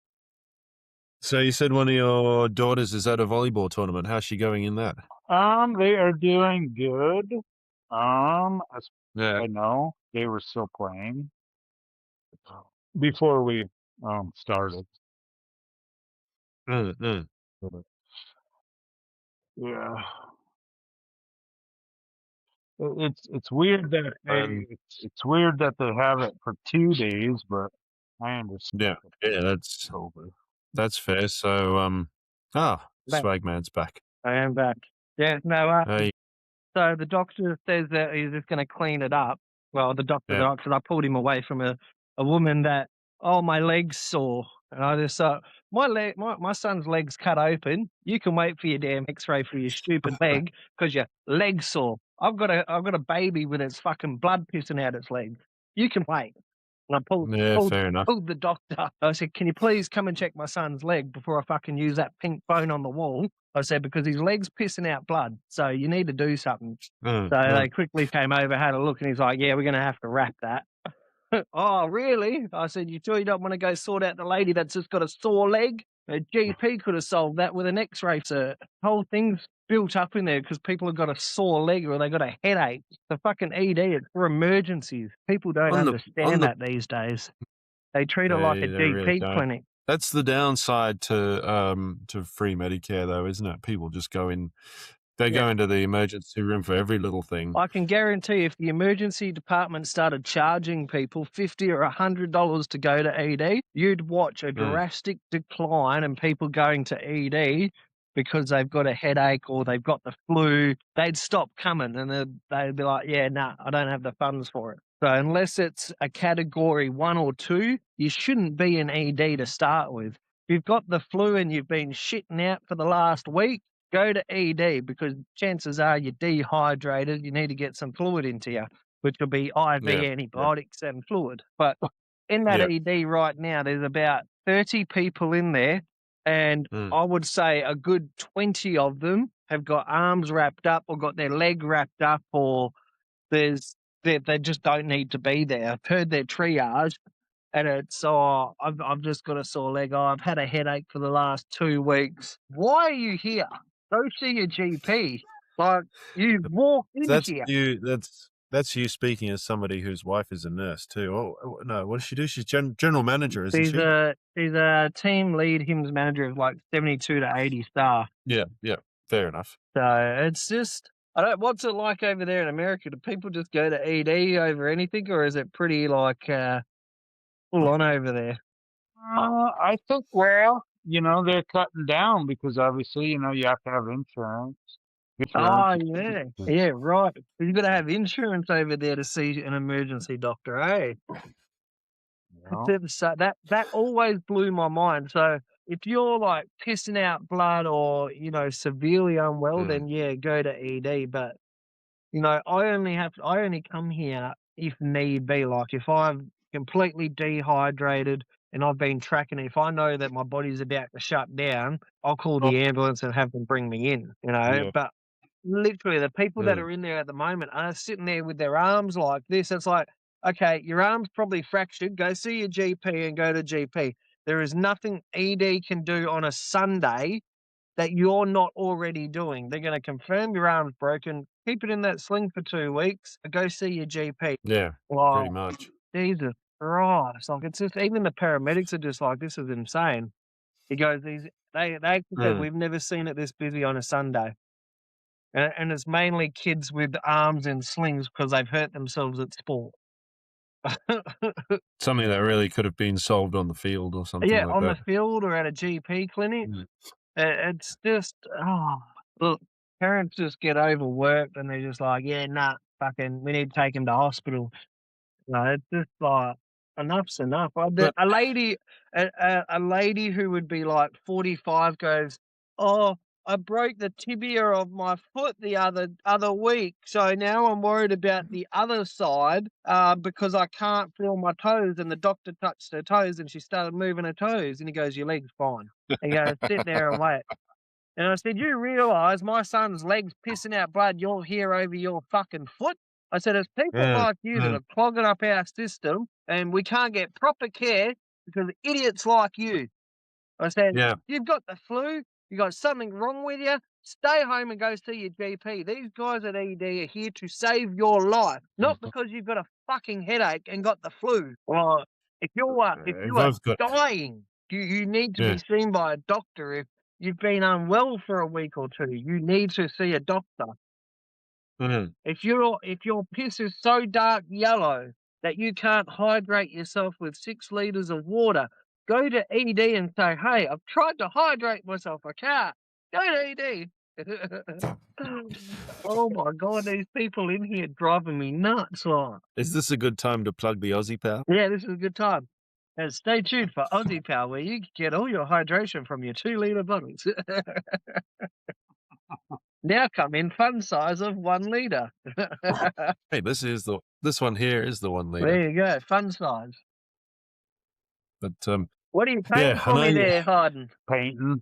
So you said one of your daughters is at a volleyball tournament. How's she going in that? they are doing good. As Yeah. I know, they were still playing before we started. Yeah. It's weird that it's weird that they have it for 2 days, but I understand. Yeah, that's fair. So Back. Swagman's back. I am back. Yeah, no. Hey, So the doctor says that he's just going to clean it up. Well, the doctor, because I pulled him away from a woman that, my leg's sore. And I just thought, my son's leg's cut open. You can wait for your damn x-ray for your stupid leg because your leg's sore. I've got a baby with its fucking blood pissing out its leg. You can wait. And I fair enough. pulled the doctor. I said, can you please come and check my son's leg before I fucking use that pink phone on the wall? I said, because his leg's pissing out blood, so you need to do something. So they quickly came over, had a look, and he's like, yeah, we're going to have to wrap that. Oh, really? I said, you sure you don't want to go sort out the lady that's just got a sore leg? A GP could have solved that with an x-ray cert. Whole thing's built up in there because people have got a sore leg or they got a headache. The fucking ED, it's for emergencies. People don't understand that these days. They treat it like a GP really clinic. That's the downside to free Medicare, though, isn't it? People just go in. They go into the emergency room for every little thing. I can guarantee if the emergency department started charging people $50 or $100 to go to ED, you'd watch a drastic decline in people going to ED because they've got a headache or they've got the flu. They'd stop coming and they'd be like, yeah, nah, I don't have the funds for it. So unless it's a category 1 or 2, you shouldn't be in ED to start with. If you've got the flu and you've been shitting out for the last week, go to ED because chances are you're dehydrated. You need to get some fluid into you, which will be IV antibiotics and fluid. But in that ED right now, there's about 30 people in there, and I would say a good 20 of them have got arms wrapped up or got their leg wrapped up, or they just don't need to be there. I've heard their triage. And it's, I've just got a sore leg. I've had a headache for the last 2 weeks. Why are you here? Go see your GP. Like, you walked in here. That's That's you speaking as somebody whose wife is a nurse too. Oh no, what does she do? She's general manager, isn't she? She's a team lead HIMSS manager of like 72 to 80 staff. Yeah, fair enough. So it's just, I don't. What's it like over there in America? Do people just go to ED over anything, or is it pretty like full on over there? I think, well, they're cutting down because obviously, you have to have insurance. Oh yeah, right. You got to have insurance over there to see an emergency doctor, eh? So that always blew my mind. So if you're like pissing out blood or severely unwell, then go to ED. But I only come here if need be. Like if I'm completely dehydrated and I've been tracking it, if I know that my body's about to shut down, I'll call the ambulance and have them bring me in. Yeah. But literally the people that are in there at the moment are sitting there with their arms like this. It's like, okay, your arm's probably fractured. Go see your GP and go to GP. There is nothing ED can do on a Sunday that you're not already doing. They're going to confirm your arm's broken, keep it in that sling for 2 weeks, and go see your GP. Yeah, pretty much. Jesus Christ. Like, it's just, even the paramedics are just like, this is insane. He goes, they said, we've never seen it this busy on a Sunday. And it's mainly kids with arms in slings because they've hurt themselves at sport. Something that really could have been solved on the field or something like that. Yeah, on the field or at a GP clinic. It's just, look, parents just get overworked and they're just like, fucking, we need to take him to hospital. It's just like, enough's enough. A lady who would be like 45 goes, oh, I broke the tibia of my foot the other week, so now I'm worried about the other side because I can't feel my toes. And the doctor touched her toes and she started moving her toes. And he goes, your leg's fine. And he goes, sit there and wait. And I said, you realise my son's leg's pissing out blood, you're here over your fucking foot? I said, it's people like you that are clogging up our system and we can't get proper care because of idiots like you. I said, you've got the flu, you got something wrong with you, stay home and go see your GP. These guys at ED are here to save your life, not because you've got a fucking headache and got the flu. Well, if you are dying, you need to be seen by a doctor. If you've been unwell for a week or two, you need to see a doctor. If your piss is so dark yellow that you can't hydrate yourself with 6 liters of water, go to ED and say, hey, I've tried to hydrate myself. I can't. Go to ED. Oh, my God. These people in here driving me nuts. Is this a good time to plug the Aussie Pal? Yeah, this is a good time. And stay tuned for Aussie Pal, where you can get all your hydration from your 2-liter bottles. Now come in fun size of 1 liter. Hey, this one here is the 1 liter. There you go, fun size. But what are you painting for me there, Harden? Painting.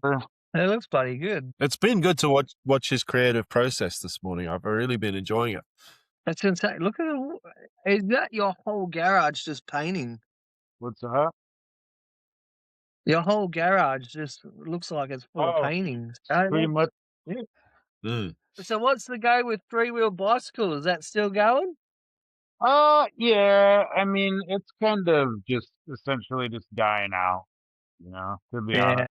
It looks bloody good. It's been good to watch his creative process this morning. I've really been enjoying it. That's insane. Look at it. Is that your whole garage just painting? What's that? Your whole garage just looks like it's full of paintings. Pretty much. Yeah. So what's the go with 3-wheel bicycle? Is that still going? Yeah. I mean, it's kind of just essentially just dying out, to be honest.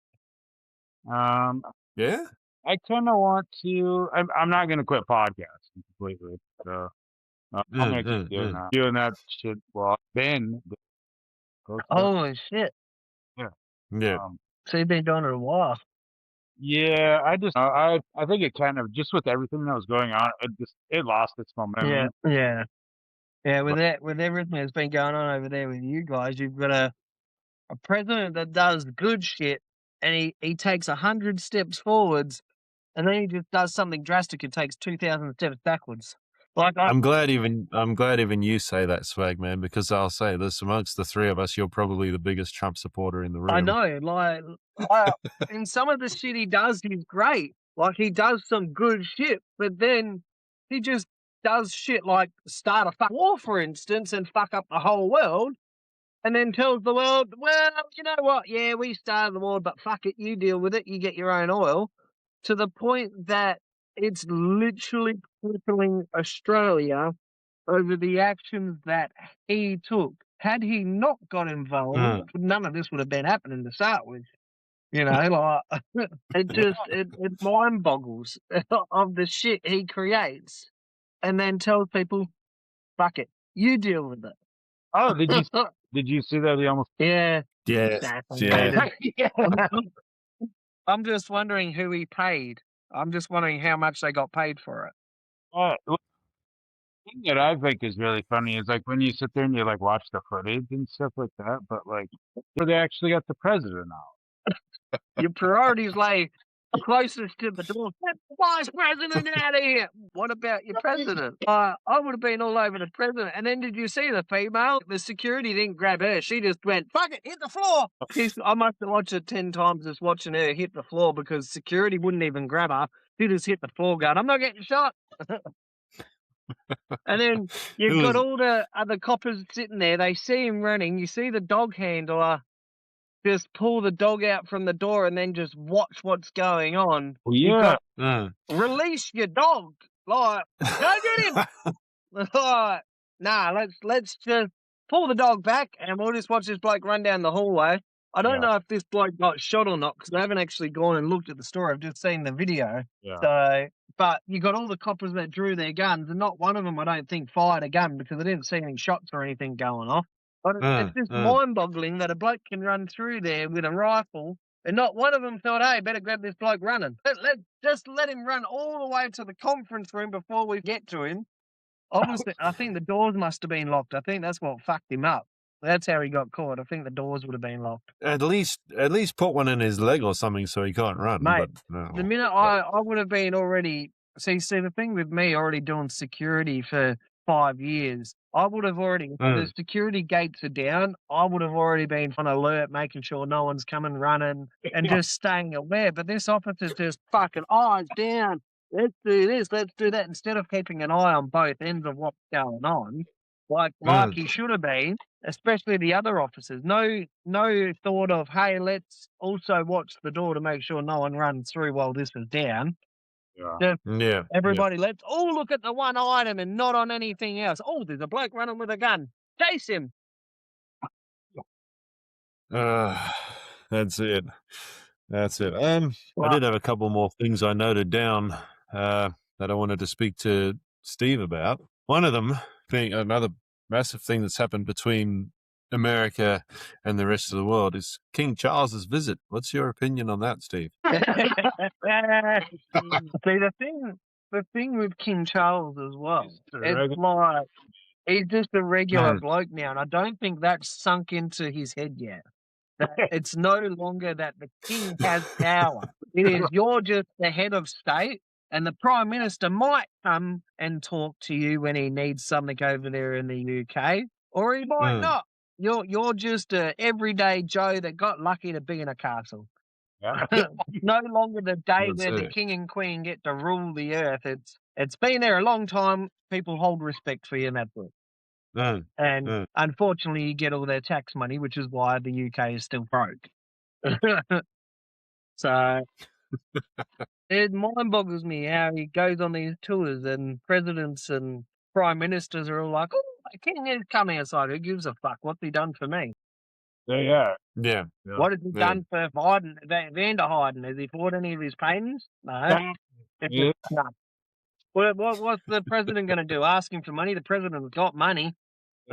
Yeah. I kind of want to. I'm not going to quit podcasting completely. So I'm going to keep doing that shit. Well, Ben. Holy shit. Yeah. So you've been doing it a while. Yeah, I think it kind of, just with everything that was going on, it lost its momentum. Yeah. With everything that's been going on over there with you guys, you've got a president that does good shit, and he takes 100 steps forwards, and then he just does something drastic and takes 2,000 steps backwards. I'm glad even you say that, Swagman, because I'll say this, amongst the 3 of us, you're probably the biggest Trump supporter in the room. I know, in some of the shit he does, he's great. Like, he does some good shit, but then he just does shit like start a war, for instance, and fuck up the whole world, and then tells the world, well, you know what, yeah, we started the war, but fuck it, you deal with it, you get your own oil, to the point that it's literally crippling Australia over the actions that he took. Had he not got involved, none of this would have been happening to start with. You know, like it mind boggles of the shit he creates, and then tells people, "Fuck it, you deal with it." Oh, did you see that? He almost Yeah. Yeah. I'm just wondering who he paid. I'm just wondering how much they got paid for it. The thing that I think is really funny is like when you sit there and you like watch the footage and stuff like that, but like where they actually got the president out. Your priorities lay closest to the door. Get the vice president out of here. What about your president? I would have been all over the president. And then did you see the female? The security didn't grab her. She just went, fuck it, hit the floor. I must have watched it 10 times just watching her hit the floor because security wouldn't even grab her. She just hit the floor going, I'm not getting shot. And then you've got all the other coppers sitting there. They see him running. You see the dog handler just pull the dog out from the door and then just watch what's going on. Well, yeah. Release your dog. Like, go get him. Like, nah, let's just pull the dog back and we'll just watch this bloke run down the hallway. I don't know if this bloke got shot or not because I haven't actually gone and looked at the story. I've just seen the video. Yeah. So, but you got all the coppers that drew their guns and not one of them, I don't think, fired a gun because I didn't see any shots or anything going off. But it's just mind-boggling that a bloke can run through there with a rifle and not one of them thought, hey, better grab this bloke running. Just let him run all the way to the conference room before we get to him. Obviously, I think the doors must have been locked. I think that's what fucked him up. That's how he got caught. I think the doors would have been locked. At least put one in his leg or something so he can't run. Mate, but, the minute I would have been already... See, the thing with me already doing security for 5 years, I would have already, if the security gates are down, I would have already been on alert, making sure no one's coming running and just staying aware. But this officer's just fucking eyes down. Let's do this, let's do that, instead of keeping an eye on both ends of what's going on, like he should have been, especially the other officers. No thought of, hey, let's also watch the door to make sure no one runs through while this is down. Everybody, let's all look at the one item and not on anything else. Oh, there's a bloke running with a gun. Chase him. That's it. I did have a couple more things I noted down that I wanted to speak to Steve about. One of them being another massive thing that's happened between America and the rest of the world is King Charles's visit. What's your opinion on that, Steve? See, the thing with King Charles as well, it's like he's just a regular bloke now, and I don't think that's sunk into his head yet. It's no longer that the king has power. It is you're just the head of state, and the Prime Minister might come and talk to you when he needs something over there in the UK, or he might not. You're just a everyday Joe that got lucky to be in a castle. Yeah. No longer the day where the king and queen get to rule the earth. It's been there a long time. People hold respect for you, and that's it. And unfortunately, you get all their tax money, which is why the UK is still broke. So it mind boggles me how he goes on these tours and presidents and prime ministers are all like, oh, the king is coming outside. Who gives a fuck? What's he done for me? Yeah. What has he done for Vanderheiden? Has he fought any of his paintings? No. No. What's the president going to do? Ask him for money? The president's got money.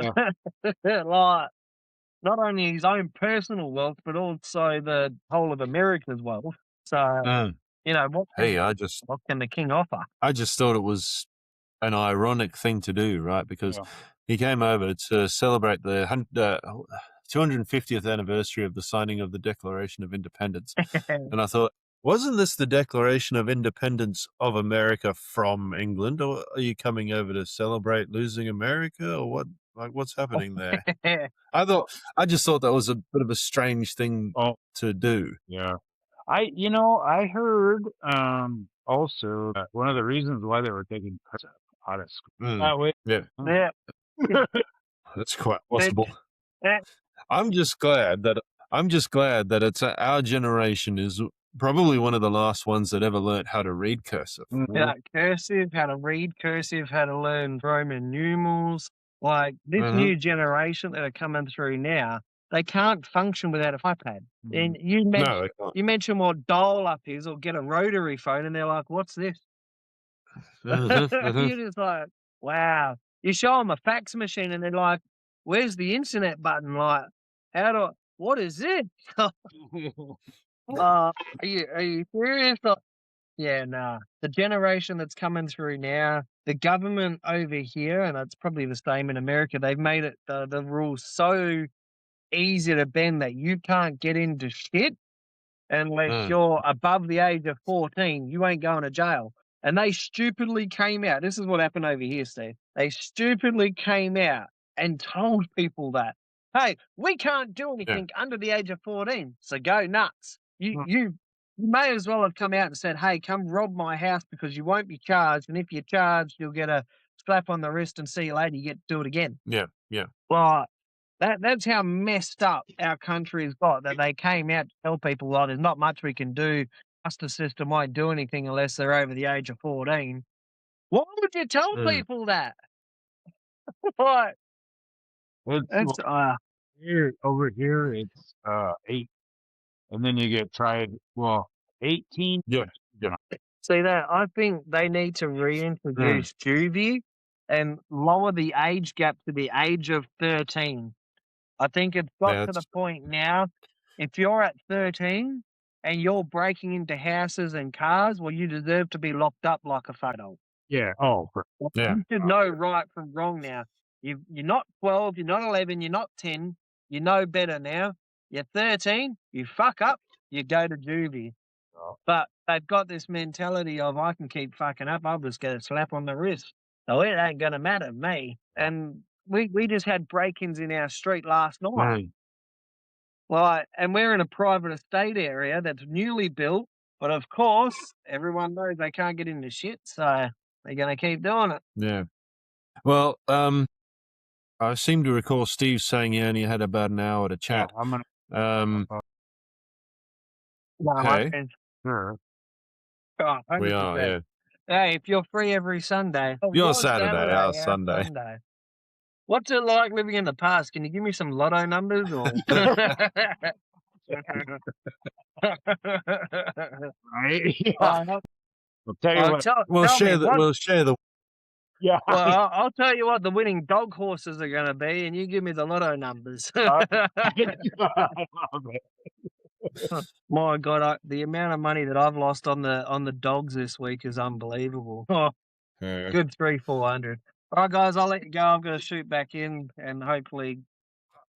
Yeah. Like, not only his own personal wealth, but also the whole of America's wealth. So, you know, what can the king offer? I just thought it was an ironic thing to do, right? Because he came over to celebrate the 250th anniversary of the signing of the Declaration of Independence. And I thought, wasn't this the Declaration of Independence of America from England? Or are you coming over to celebrate losing America? Or what? Like, what's happening there? I just thought that was a bit of a strange thing to do. Yeah. I heard also that one of the reasons why they were taking cuts out of school that way. Yeah. That's quite possible. I'm just glad that it's our generation is probably one of the last ones that ever learnt how to read cursive. Yeah, cursive, how to read cursive, how to learn Roman numerals. Like this new generation that are coming through now, they can't function without an iPad. And No, they can't. you mention what dial-up is, or get a rotary phone, and they're like, "What's this?" You're just like, "Wow." You show them a fax machine, and they're like, "Where's the internet button?" Like, what is it? Are you serious? Yeah, nah. The generation that's coming through now, the government over here, and it's probably the same in America, they've made it the rules so easy to bend that you can't get into shit unless you're above the age of 14. You ain't going to jail. And they stupidly came out. This is what happened over here, Steve. They stupidly came out and told people that, hey, we can't do anything under the age of 14. So go nuts. You may as well have come out and said, hey, come rob my house because you won't be charged. And if you're charged, you'll get a slap on the wrist and see you later. You get to do it again. Yeah. Well, that's how messed up our country's got, that they came out to tell people, well, there's not much we can do. Justice system won't do anything unless they're over the age of 14. Why would you tell people that? What? It's over here it's 8, and then you get tried. Well, 18. Yeah. See that? I think they need to reintroduce juvie and lower the age gap to the age of 13. I think it's got to the point now, if you're at 13 and you're breaking into houses and cars, well, you deserve to be locked up like a photo. Yeah. You should know right from wrong now. You're not 12, you're not 11, you're not 10. You know better now. You're 13, you fuck up, you go to juvie. But they've got this mentality of, I can keep fucking up, I'll just get a slap on the wrist. So it ain't going to matter to me. And we just had break-ins in our street last night. Well, and we're in a private estate area that's newly built, but of course, everyone knows they can't get into shit, so they're going to keep doing it. Yeah. Well, I seem to recall Steve saying he only had about an hour to chat. I'm gonna. Hey, Sure. Oh, we are. 100%. Yeah. Hey, if you're free every Sunday. Your Saturday, our Sunday. What's it like living in the past? Can you give me some lotto numbers? Or? I'll tell you what. We'll share the. Yeah. Well, I'll tell you what the winning dog horses are going to be, and you give me the lotto numbers. My God, the amount of money that I've lost on the dogs this week is unbelievable. Good 300-400. All right, guys, I'll let you go. I'm going to shoot back in, and hopefully.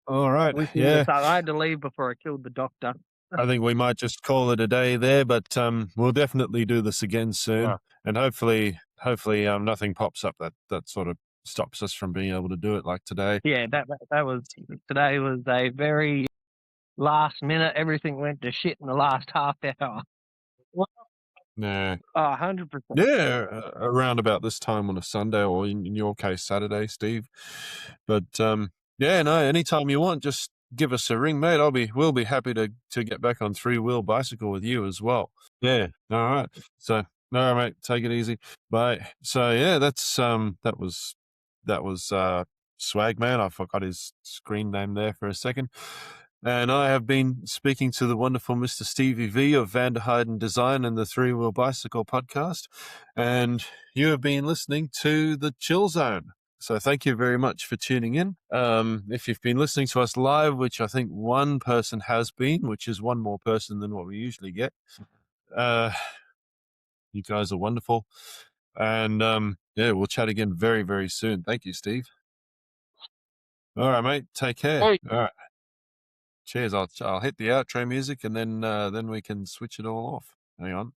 All right. Yeah. I had to leave before I killed the doctor. I think we might just call it a day there, but we'll definitely do this again soon, and hopefully nothing pops up that sort of stops us from being able to do it like today. Yeah, today was a very last minute. Everything went to shit in the last half hour. Nah. 100%. Yeah, around about this time on a Sunday, or in your case Saturday, Steve. But yeah, no, anytime you want, just give us a ring, mate. We'll be happy to get back on 3-wheel bicycle with you as well. Yeah. All right. So no, mate, take it easy. Bye. So yeah, that was Swagman. I forgot his screen name there for a second. And I have been speaking to the wonderful Mr. Stevie V of Vanderheiden Design and the 3-Wheel Bicycle podcast. And you have been listening to The Chill Zone. So thank you very much for tuning in. If you've been listening to us live, which I think one person has been, which is one more person than what we usually get, you guys are wonderful. And yeah, we'll chat again very, very soon. Thank you, Steve. All right, mate. Take care. Hey. All right. Cheers. I'll hit the outro music, and then we can switch it all off. Hang on.